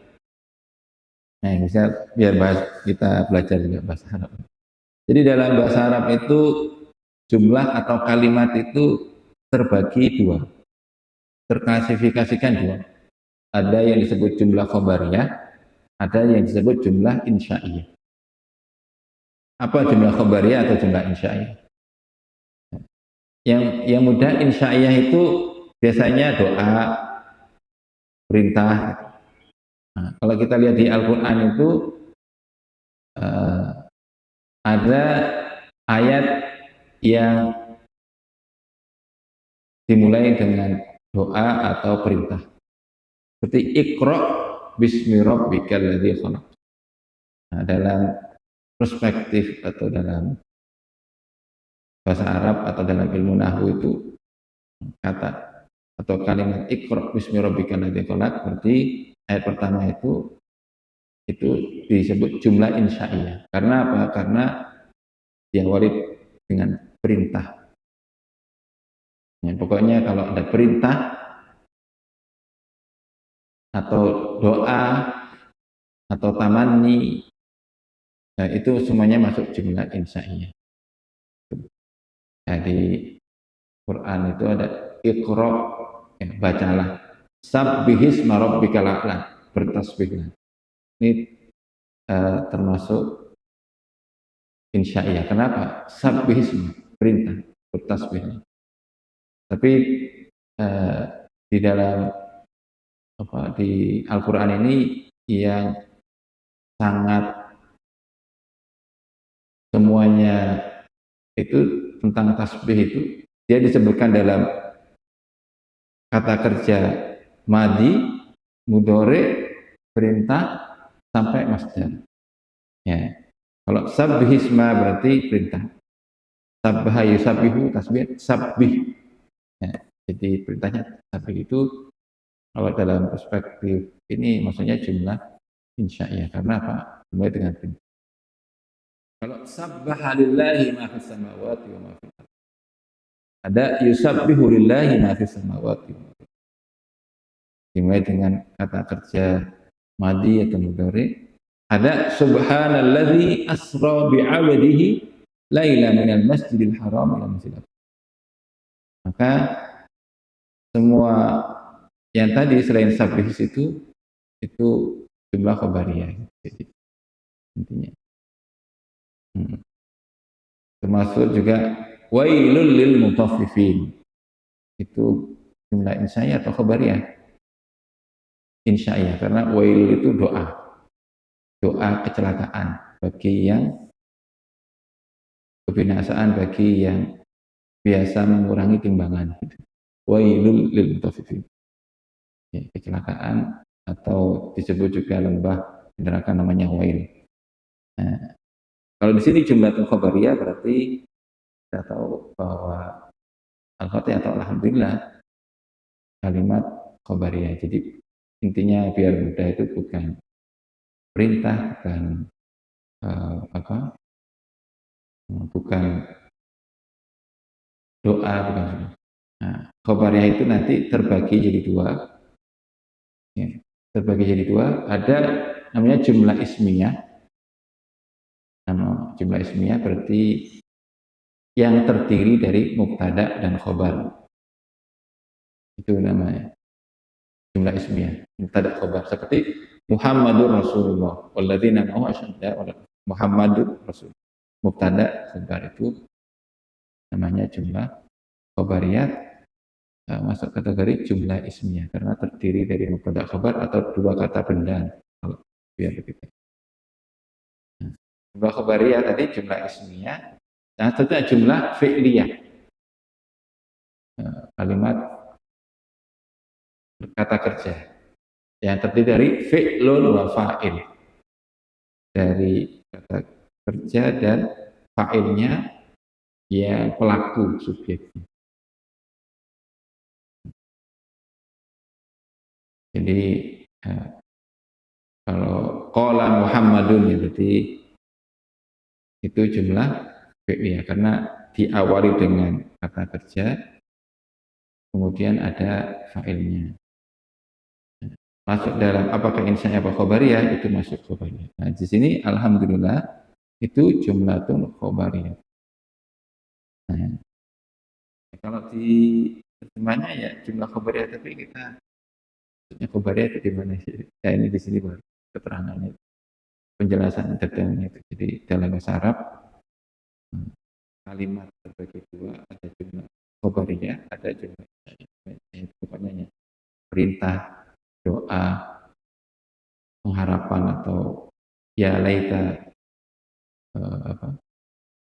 Nah, bisa biar kita belajar juga bahasa Arab. Jadi dalam bahasa Arab itu jumlah atau kalimat itu terbagi dua, terklasifikasikan dua. Ada yang disebut jumlah khobariyah, ada yang disebut jumlah insya'iyah. Apa jumlah khobariyah atau jumlah insya'iyah? Yang mudah insya'iyah itu biasanya doa, perintah. Nah, kalau kita lihat di Al-Quran itu ada ayat yang dimulai dengan doa atau perintah. Seperti Iqra bismi rabbikal ladzi khalaq. Nah, dalam perspektif atau dalam bahasa Arab atau dalam ilmu nahwu itu kata atau kalimat Iqra bismi rabbikal ladzi khalaq, berarti ayat pertama itu disebut jumlah insya'iyah. Karena apa? Karena diawali dengan perintah. Ya, pokoknya kalau ada perintah atau doa atau tamanni, nah itu semuanya masuk jumlah insya'iyah. Jadi Quran itu ada Iqra, ya, bacalah, sabbihisma rabbikal a'la, bertasbihlah. Ini termasuk insya'iyah. Kenapa? Sabbihisma, perintah, bertasbih. Tapi di dalam di Al-Quran ini yang sangat semuanya itu tentang tasbih itu Dia disebutkan dalam kata kerja madi, mudhari, perintah sampai masdar. Ya. Kalau sabbihisma berarti perintah. Sabbaha yusabbihu tasbih sabbih. Ya. Jadi perintahnya sabbih itu kalau dalam perspektif ini maksudnya jumlah insya'iyah karena apa? Mulai dengan perintah. Kalau sabbaha lillahi ma fis samawati wa ma fil ardh. Ada yusabbihu lillahi ma fis samawati wa ma fil ardh. Dimulai dengan kata kerja madi atau mudhari. Ada subhanalladzi asra bi 'abdihi laila minal masjidil haram ila masjidil aqsa. Maka semua yang tadi selain sabbih itu jumlah khabariyah. Jadi intinya. Termasuk juga wailul lil mutaffifin. Itu jumlah insya'iyah atau khabariyah? Insya'iyah karena wailul itu doa. Doa kecelakaan bagi yang kebinasaan bagi yang biasa mengurangi timbangan. Wailul lil mutaffifin. Ya, kecelakaan atau disebut juga lembah neraka namanya wail. Nah, kalau di sini jumlah khabariyah berarti kita tahu bahwa al-fatihah atau alhamdulillah kalimat khabariyah. Jadi intinya biar mudah itu bukan perintah, bukan bukan doa, bukan. Nah, khabariyah itu nanti terbagi jadi dua. Ya, terbagi jadi dua. Ada namanya jumlah ismiyah. Nama jumlah ismiyah berarti yang terdiri dari mubtada dan khobar. Itu namanya jumlah ismiyah, mubtada khobar. Seperti Muhammadur Rasulullah, walladzina ma'ahu asyadda Muhammadur Rasul. Mubtada khobar itu namanya jumlah khobariyat, masuk kategori jumlah ismiyah karena terdiri dari mubtada khobar atau dua kata benda. Kalau biar begitu. Nah, jumlah khobariyat tadi jumlah ismiyah. Nah, setelah jumlah fi'liyah. Kalimat kata kerja yang terdiri dari fi'lun wa fa'il. Dari kata kerja dan fa'ilnya yang pelaku subjeknya. Jadi kalau qala Muhammadun ya berarti itu jumlah fi'liyah karena diawali dengan kata kerja kemudian ada fa'ilnya. Masuk dalam apakah insya'iyah apa khabariyah itu masuk khabariyah. Nah, di sini alhamdulillah itu jumlatun khabariyah. Nah, kalau di terjemahnya ya jumlah khabariyah tapi kita maksudnya khabariyah itu di mana sih? Ya ini di sini baru keterangannya penjelasan detailnya itu. Jadi dalam bahasa Arab kalimat terbagi dua, ada jumlah khabariyah, ada jumlah pokoknya perintah, doa, pengharapan atau ya laita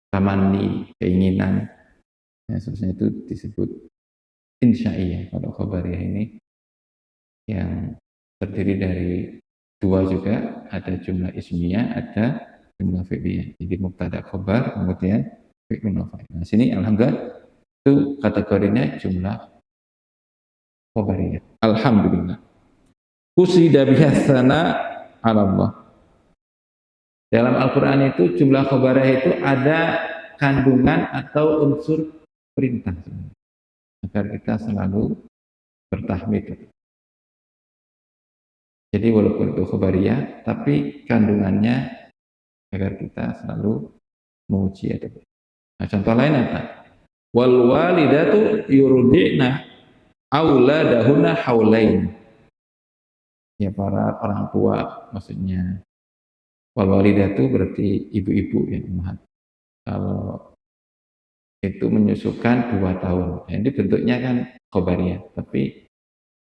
tamanni, keinginan, ya seterusnya itu disebut insya'iyah. Kalau khabariyah ini yang terdiri dari dua juga, ada jumlah ismiyah, ada jumlah fi'liyah. Jadi mubtada khabar, kemudian fi'lun wa fa'il. Nah, sini alhamdulillah itu kategorinya jumlah khabariyah. Alhamdulillah. Qusida biha sana 'ala Allah. Dalam Al-Quran itu jumlah khabariyah itu ada kandungan atau unsur perintah agar kita selalu bertahmid. Jadi walaupun itu khabariyah, tapi kandungannya agar kita selalu memuji atau. Nah, contoh lain apa? Wal walidatu yurdi'na auladahunna haulain. Ya para orang tua maksudnya. Wal walidatu berarti ibu-ibu ya, kalau itu menyusukan 2 tahun. Nah, ini bentuknya kan khabariyah, tapi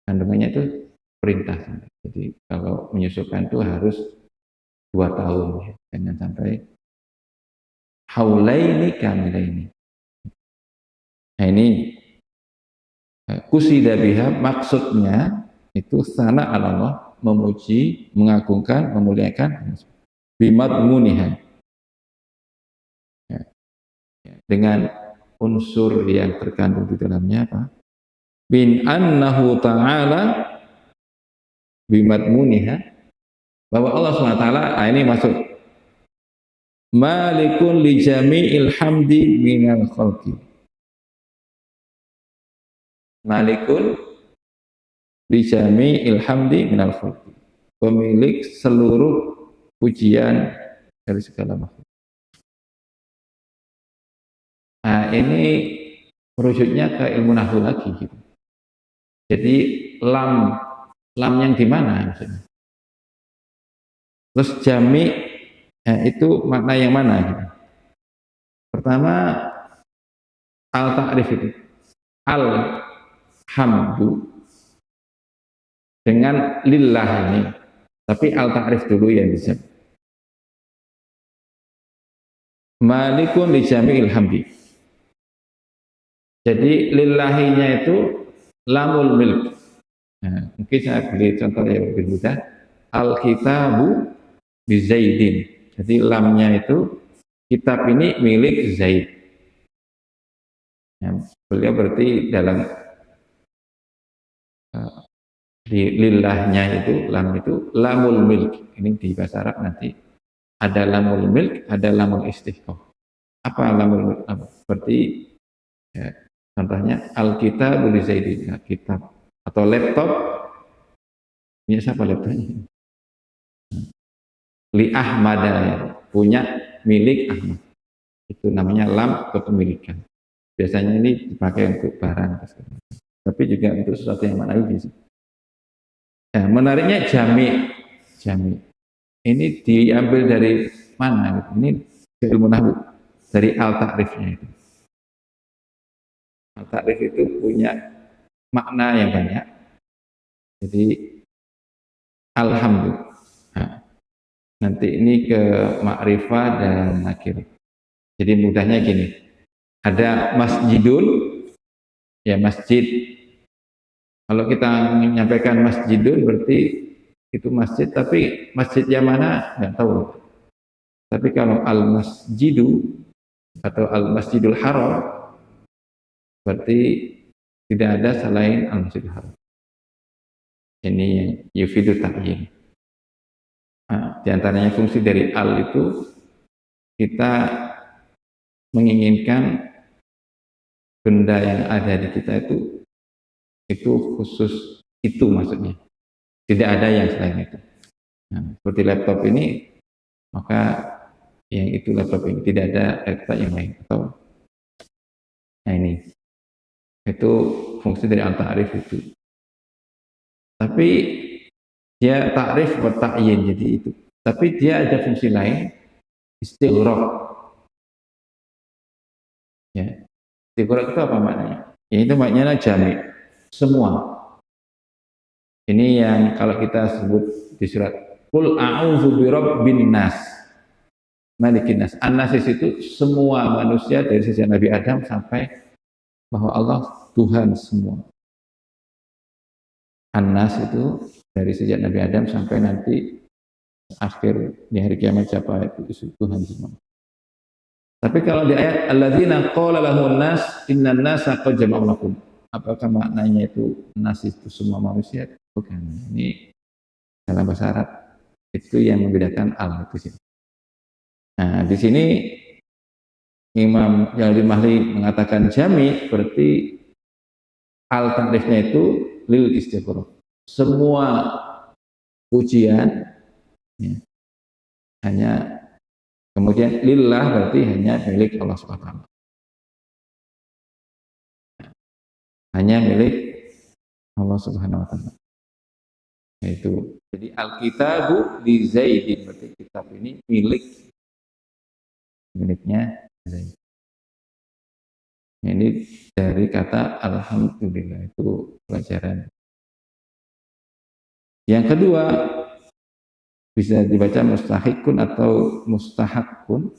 kandungannya itu perintah. Jadi kalau menyusukan itu harus 2 tahun ya. Jangan sampai haulaini kamilaini. Nah ini kusida biha maksudnya itu sana Allah, memuji, mengagungkan, memuliakan bimadmuniha, ya, dengan unsur yang terkandung di dalamnya apa? Bin annahu ta'ala bimadmuniha, bahwa Allah SWT, ini masuk malikun li jami'il hamdi minal khalqi, malikun li jami'il hamdi minal khalqi, pemilik seluruh pujian dari segala makhluk. Nah ini merujuknya ke ilmu nahwu lagi gitu. Jadi lam yang di mana maksudnya? Terus jami itu makna yang mana gitu. Pertama al ta'rif itu alhamdu dengan lillah ini, tapi al ta'rif dulu yang bisa. Malikun li jami'il hamdi. Jadi lillahinya itu lamul milk. Nah, mungkin saya beri contoh yang lebih mudah. Al-kitabu bi Zaidin. Jadi lamnya itu kitab ini milik Zaid. Nah, beliau berarti dalam di lillahnya itu lam itu lamul milk. Ini di bahasa Arab nanti ada lamul milk, ada lamul istighfar. Apa lamul milk? Seperti ya, contohnya Alkitab li Zaidin, ya, kitab atau laptop punya siapa laptopnya? Li Ahmad, ya, punya milik Ahmad. Itu namanya lam kepemilikan. Biasanya ini dipakai untuk barang, tapi juga untuk sesuatu yang maknawi bisa. Nah, menariknya jami. Ini diambil dari mana? Ini ilmu nahwu, dari al-ta'rifnya itu. Al-ta'rif itu punya makna yang banyak. Jadi alhamdulillah. Nah, nanti ini ke makrifah dan nakir. Jadi mudahnya gini. Ada masjidun, ya masjid. Kalau kita menyampaikan masjidun berarti itu masjid, tapi masjid yang mana nggak tahu. Tapi kalau al-masjidu atau al-masjidul haram berarti tidak ada selain al-masjidul haram. Ini yufidu ta'yin. Nah, di antaranya fungsi dari al itu kita menginginkan benda yang ada di kita itu khusus itu maksudnya. Tidak ada yang selain itu. Nah, seperti laptop ini, maka yang itu laptop ini, tidak ada laptop yang lain. Atau, nah ini, itu fungsi dari al-ta'rif itu. Tapi dia ta'rif wa ta'yin, jadi itu. Tapi dia ada fungsi lain, istighraq. Ya. Istighraq itu apa maknanya? Ya, itu maknanya jami, semua. Ini yang kalau kita sebut di surat Qul a'udzu birabbin nas, malikin nas. An-nas itu semua manusia dari sejak Nabi Adam sampai bahwa Allah Tuhan semua. An-nas itu dari sejak Nabi Adam sampai nanti akhir di hari kiamat siapa itu Tuhan semua. Tapi kalau di ayat alladzina qala lahumun nas innan nasa qad jama'u lakum, apakah maknanya itu nas itu semua manusia? Bukan. Ini dalam bahasa Arab itu yang membedakan al itu sih. Nah, di sini Imam Jalalain Mahli mengatakan jami berarti al ta'rifnya itu lil istighraq. Semua pujian ya, hanya kemudian lillah berarti hanya milik Allah Subhanahu wa taala. Hanya milik Allah Subhanahu wa taala. Itu. Jadi Alkitabu li Zaidin, berarti kitab ini miliknya Zaid. Ini dari kata alhamdulillah, itu pelajaran. Yang kedua bisa dibaca mustahikun atau mustahakun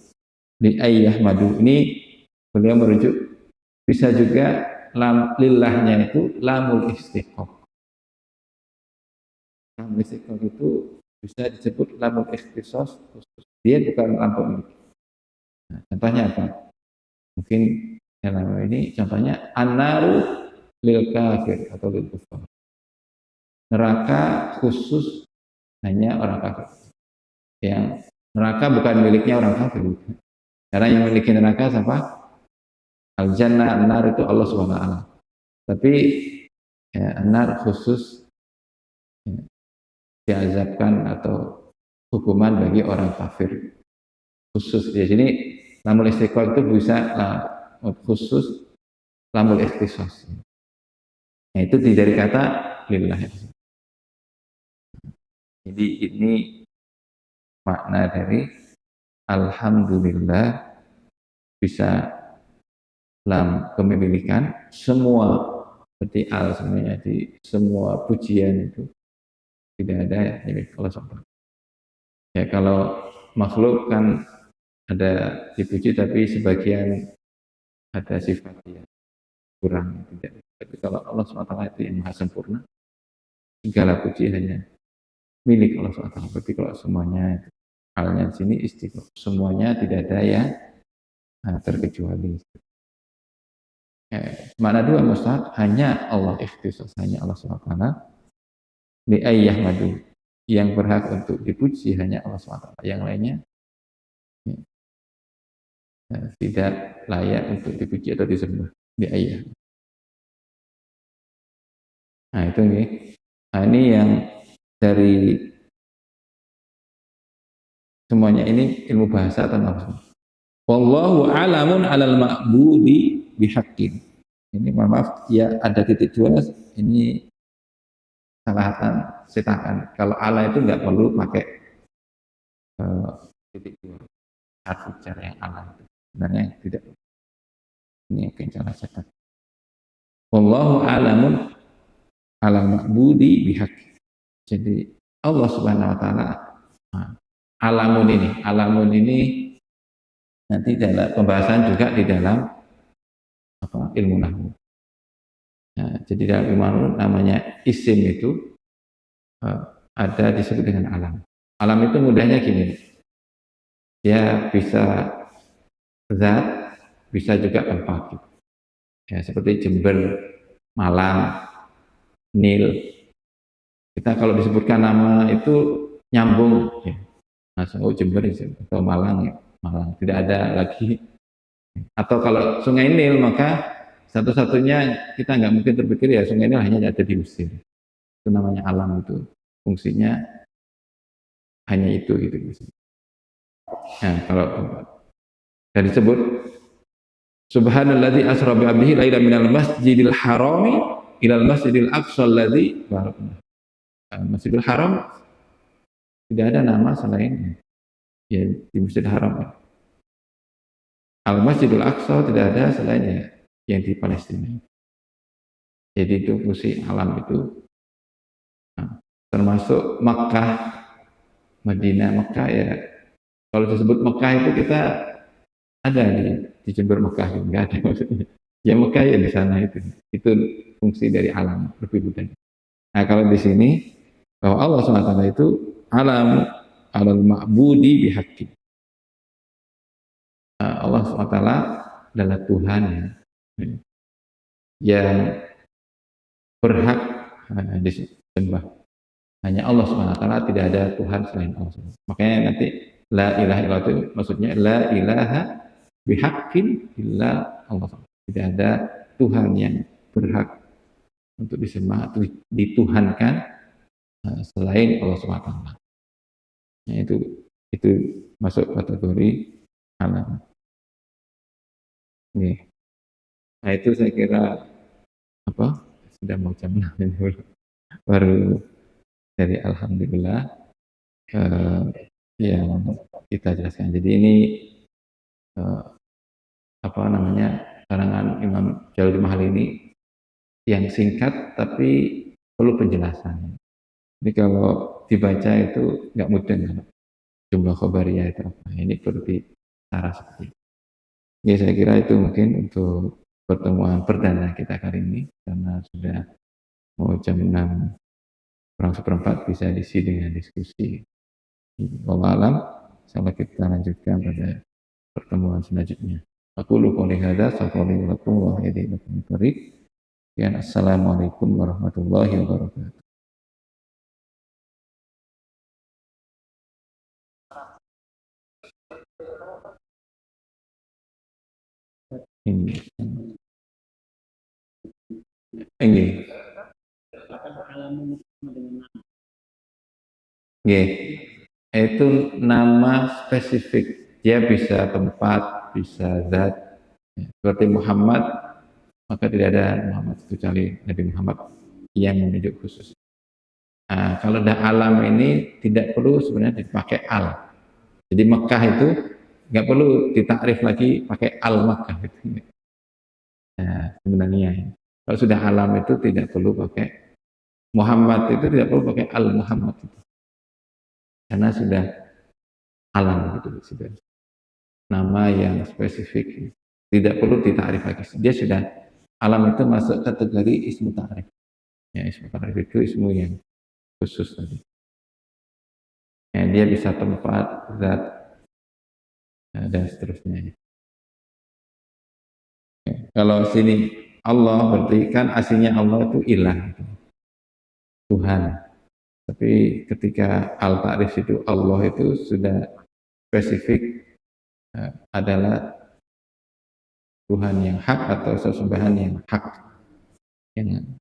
li ayyahmadu. Ini beliau merujuk Bisa juga lillahnya itu lamul istiqoq. Lamul istiqoq itu bisa disebut lamul ikhtisos khusus. Dia bukan lampu milik. Nah, contohnya apa? Mungkin dalam ini contohnya an-naru lil kafir atau lil kufar. Neraka khusus hanya orang kafir. Yang neraka bukan miliknya orang kafir. Karena yang memiliki neraka siapa? Al-jannah, an-nar itu Allah SWT. Tapi ya, an-nar khusus ya, diazabkan atau hukuman bagi orang kafir. Khusus di sini lamul istiqoq itu bisa khusus lamul ikhtisos. Nah, itu dari kata lillah. Jadi ini makna dari alhamdulillah, bisa lam kepemilikan semua, seperti al semuanya, di semua pujian itu tidak ada milik Allah SWT. Ya kalau makhluk kan ada dipuji tapi sebagian ada sifat yang kurang, tidak. Tapi kalau Allah SWT itu yang maha sempurna, segala puji hanya milik Allah SWT. Tapi kalau semuanya halnya di sini istiqomah, semuanya tidak ada yang terkecuali. Mana dua mustahak, hanya Allah ikhtisas, hanya Allah SWT. Li ayyahmadu, yang berhak untuk dipuji hanya Allah SWT. Yang lainnya tidak layak untuk dipuji atau disembah. Li ayyah. Nah itu nih. Nah, ini yang dari semuanya ini ilmu bahasa atau apa? Wallahu alamun alal ma'budi bihaqqin. Ini mohon maaf ya, ada titik dua, ini salahatan setakan. Kalau ala itu nggak perlu pakai titik dua, harfu jar yang ala itu sebenarnya tidak. Ini yang salah cetak. Wallahu alamun alal ma'budi bihaqqin. Jadi Allah Subhanahu wa taala alamun ini nanti dalam pembahasan juga di dalam ilmu nahwu. Nah, jadi dalam ilmu nahwu namanya isim itu ada disebut dengan alam. Alam itu mudahnya gini, dia bisa zat, bisa juga tempat. Gitu. Ya, seperti Jember, Malang, Nil. Kita kalau disebutkan nama itu nyambung, ya. Langsung Jember atau Malang, ya. Malang. Tidak ada lagi. Atau kalau Sungai Nil, maka satu-satunya kita nggak mungkin terpikir ya Sungai Nil hanya ada di Mesir. Itu namanya alam, itu fungsinya hanya itu gitu. Nah, kalau dan disebut Subhanalladzi asra bi 'abdihi lailan minal masjidil harami ilal masjidil aqsa alladzi barakna. Masjidil Haram tidak ada nama selain ya di Masjidil Haram. Al Masjidil Aqsa tidak ada selain ya yang di Palestina. Jadi itu fungsi alam itu. Nah, termasuk Makkah, Madinah, Makkah ya. Kalau disebut Makkah itu kita ada di Jember Makkah, enggak ada maksudnya. Ya Makkah ya di sana itu. Itu fungsi dari alam lebih mudah. Nah kalau di sini bahwa Allah SWT itu alam alal ma'budi bihaqqi. Allah SWT adalah Tuhan yang berhak disembah. Hanya Allah SWT, tidak ada Tuhan selain Allah SWT. Makanya nanti la ilaha illallah itu maksudnya la ilaha bihaqqin illa Allah SWT. Tidak ada Tuhan yang berhak untuk disembah atau dituhankan selain Allah SWT. Nah, itu masuk kategori alam. Nih. Nah itu saya kira sudah mau jam 6 baru dari alhamdulillah yang kita jelaskan. Jadi ini karangan Imam Jalaluddin Mahali ini yang singkat tapi perlu penjelasan. Jadi kalau dibaca itu nggak mudah jumlah khobariyah itu apa. Ini perlu cara seperti ini. Ya saya kira itu mungkin untuk pertemuan perdana kita kali ini karena sudah mau jam 6 kurang seperempat bisa diisi dengan diskusi. Wallahu alam, insyaallah kita lanjutkan pada pertemuan selanjutnya. Aku lupa hadza, assalamualaikum warahmatullahi wabarakatuh. Assalamualaikum warahmatullahi wabarakatuh. Ini itu nama spesifik, dia bisa tempat, bisa zat. Seperti Muhammad, maka tidak ada Muhammad kecuali Nabi Muhammad yang menunjuk khusus. Nah, kalau dah alam ini tidak perlu sebenarnya dipakai al. Jadi Mekah itu nggak perlu ditakrif lagi pakai al Makkah gitu. Nah, sebenarnya kalau sudah alam itu tidak perlu pakai Muhammad, itu tidak perlu pakai al Muhammad itu. Karena sudah alam gitu, sudah nama yang spesifik, tidak perlu ditakrif lagi. Dia sudah alam itu masuk kategori ismu ta'rif. Ya, ismu ta'rif itu ismu yang khusus tadi. Ya, dia bisa tempat, zat, dan seterusnya. Ya, kalau sini Allah berarti kan aslinya Allah itu ilah, gitu. Tuhan. Tapi ketika al-ta'rif itu Allah itu sudah spesifik adalah Tuhan yang hak atau sesembahan yang hak. Yang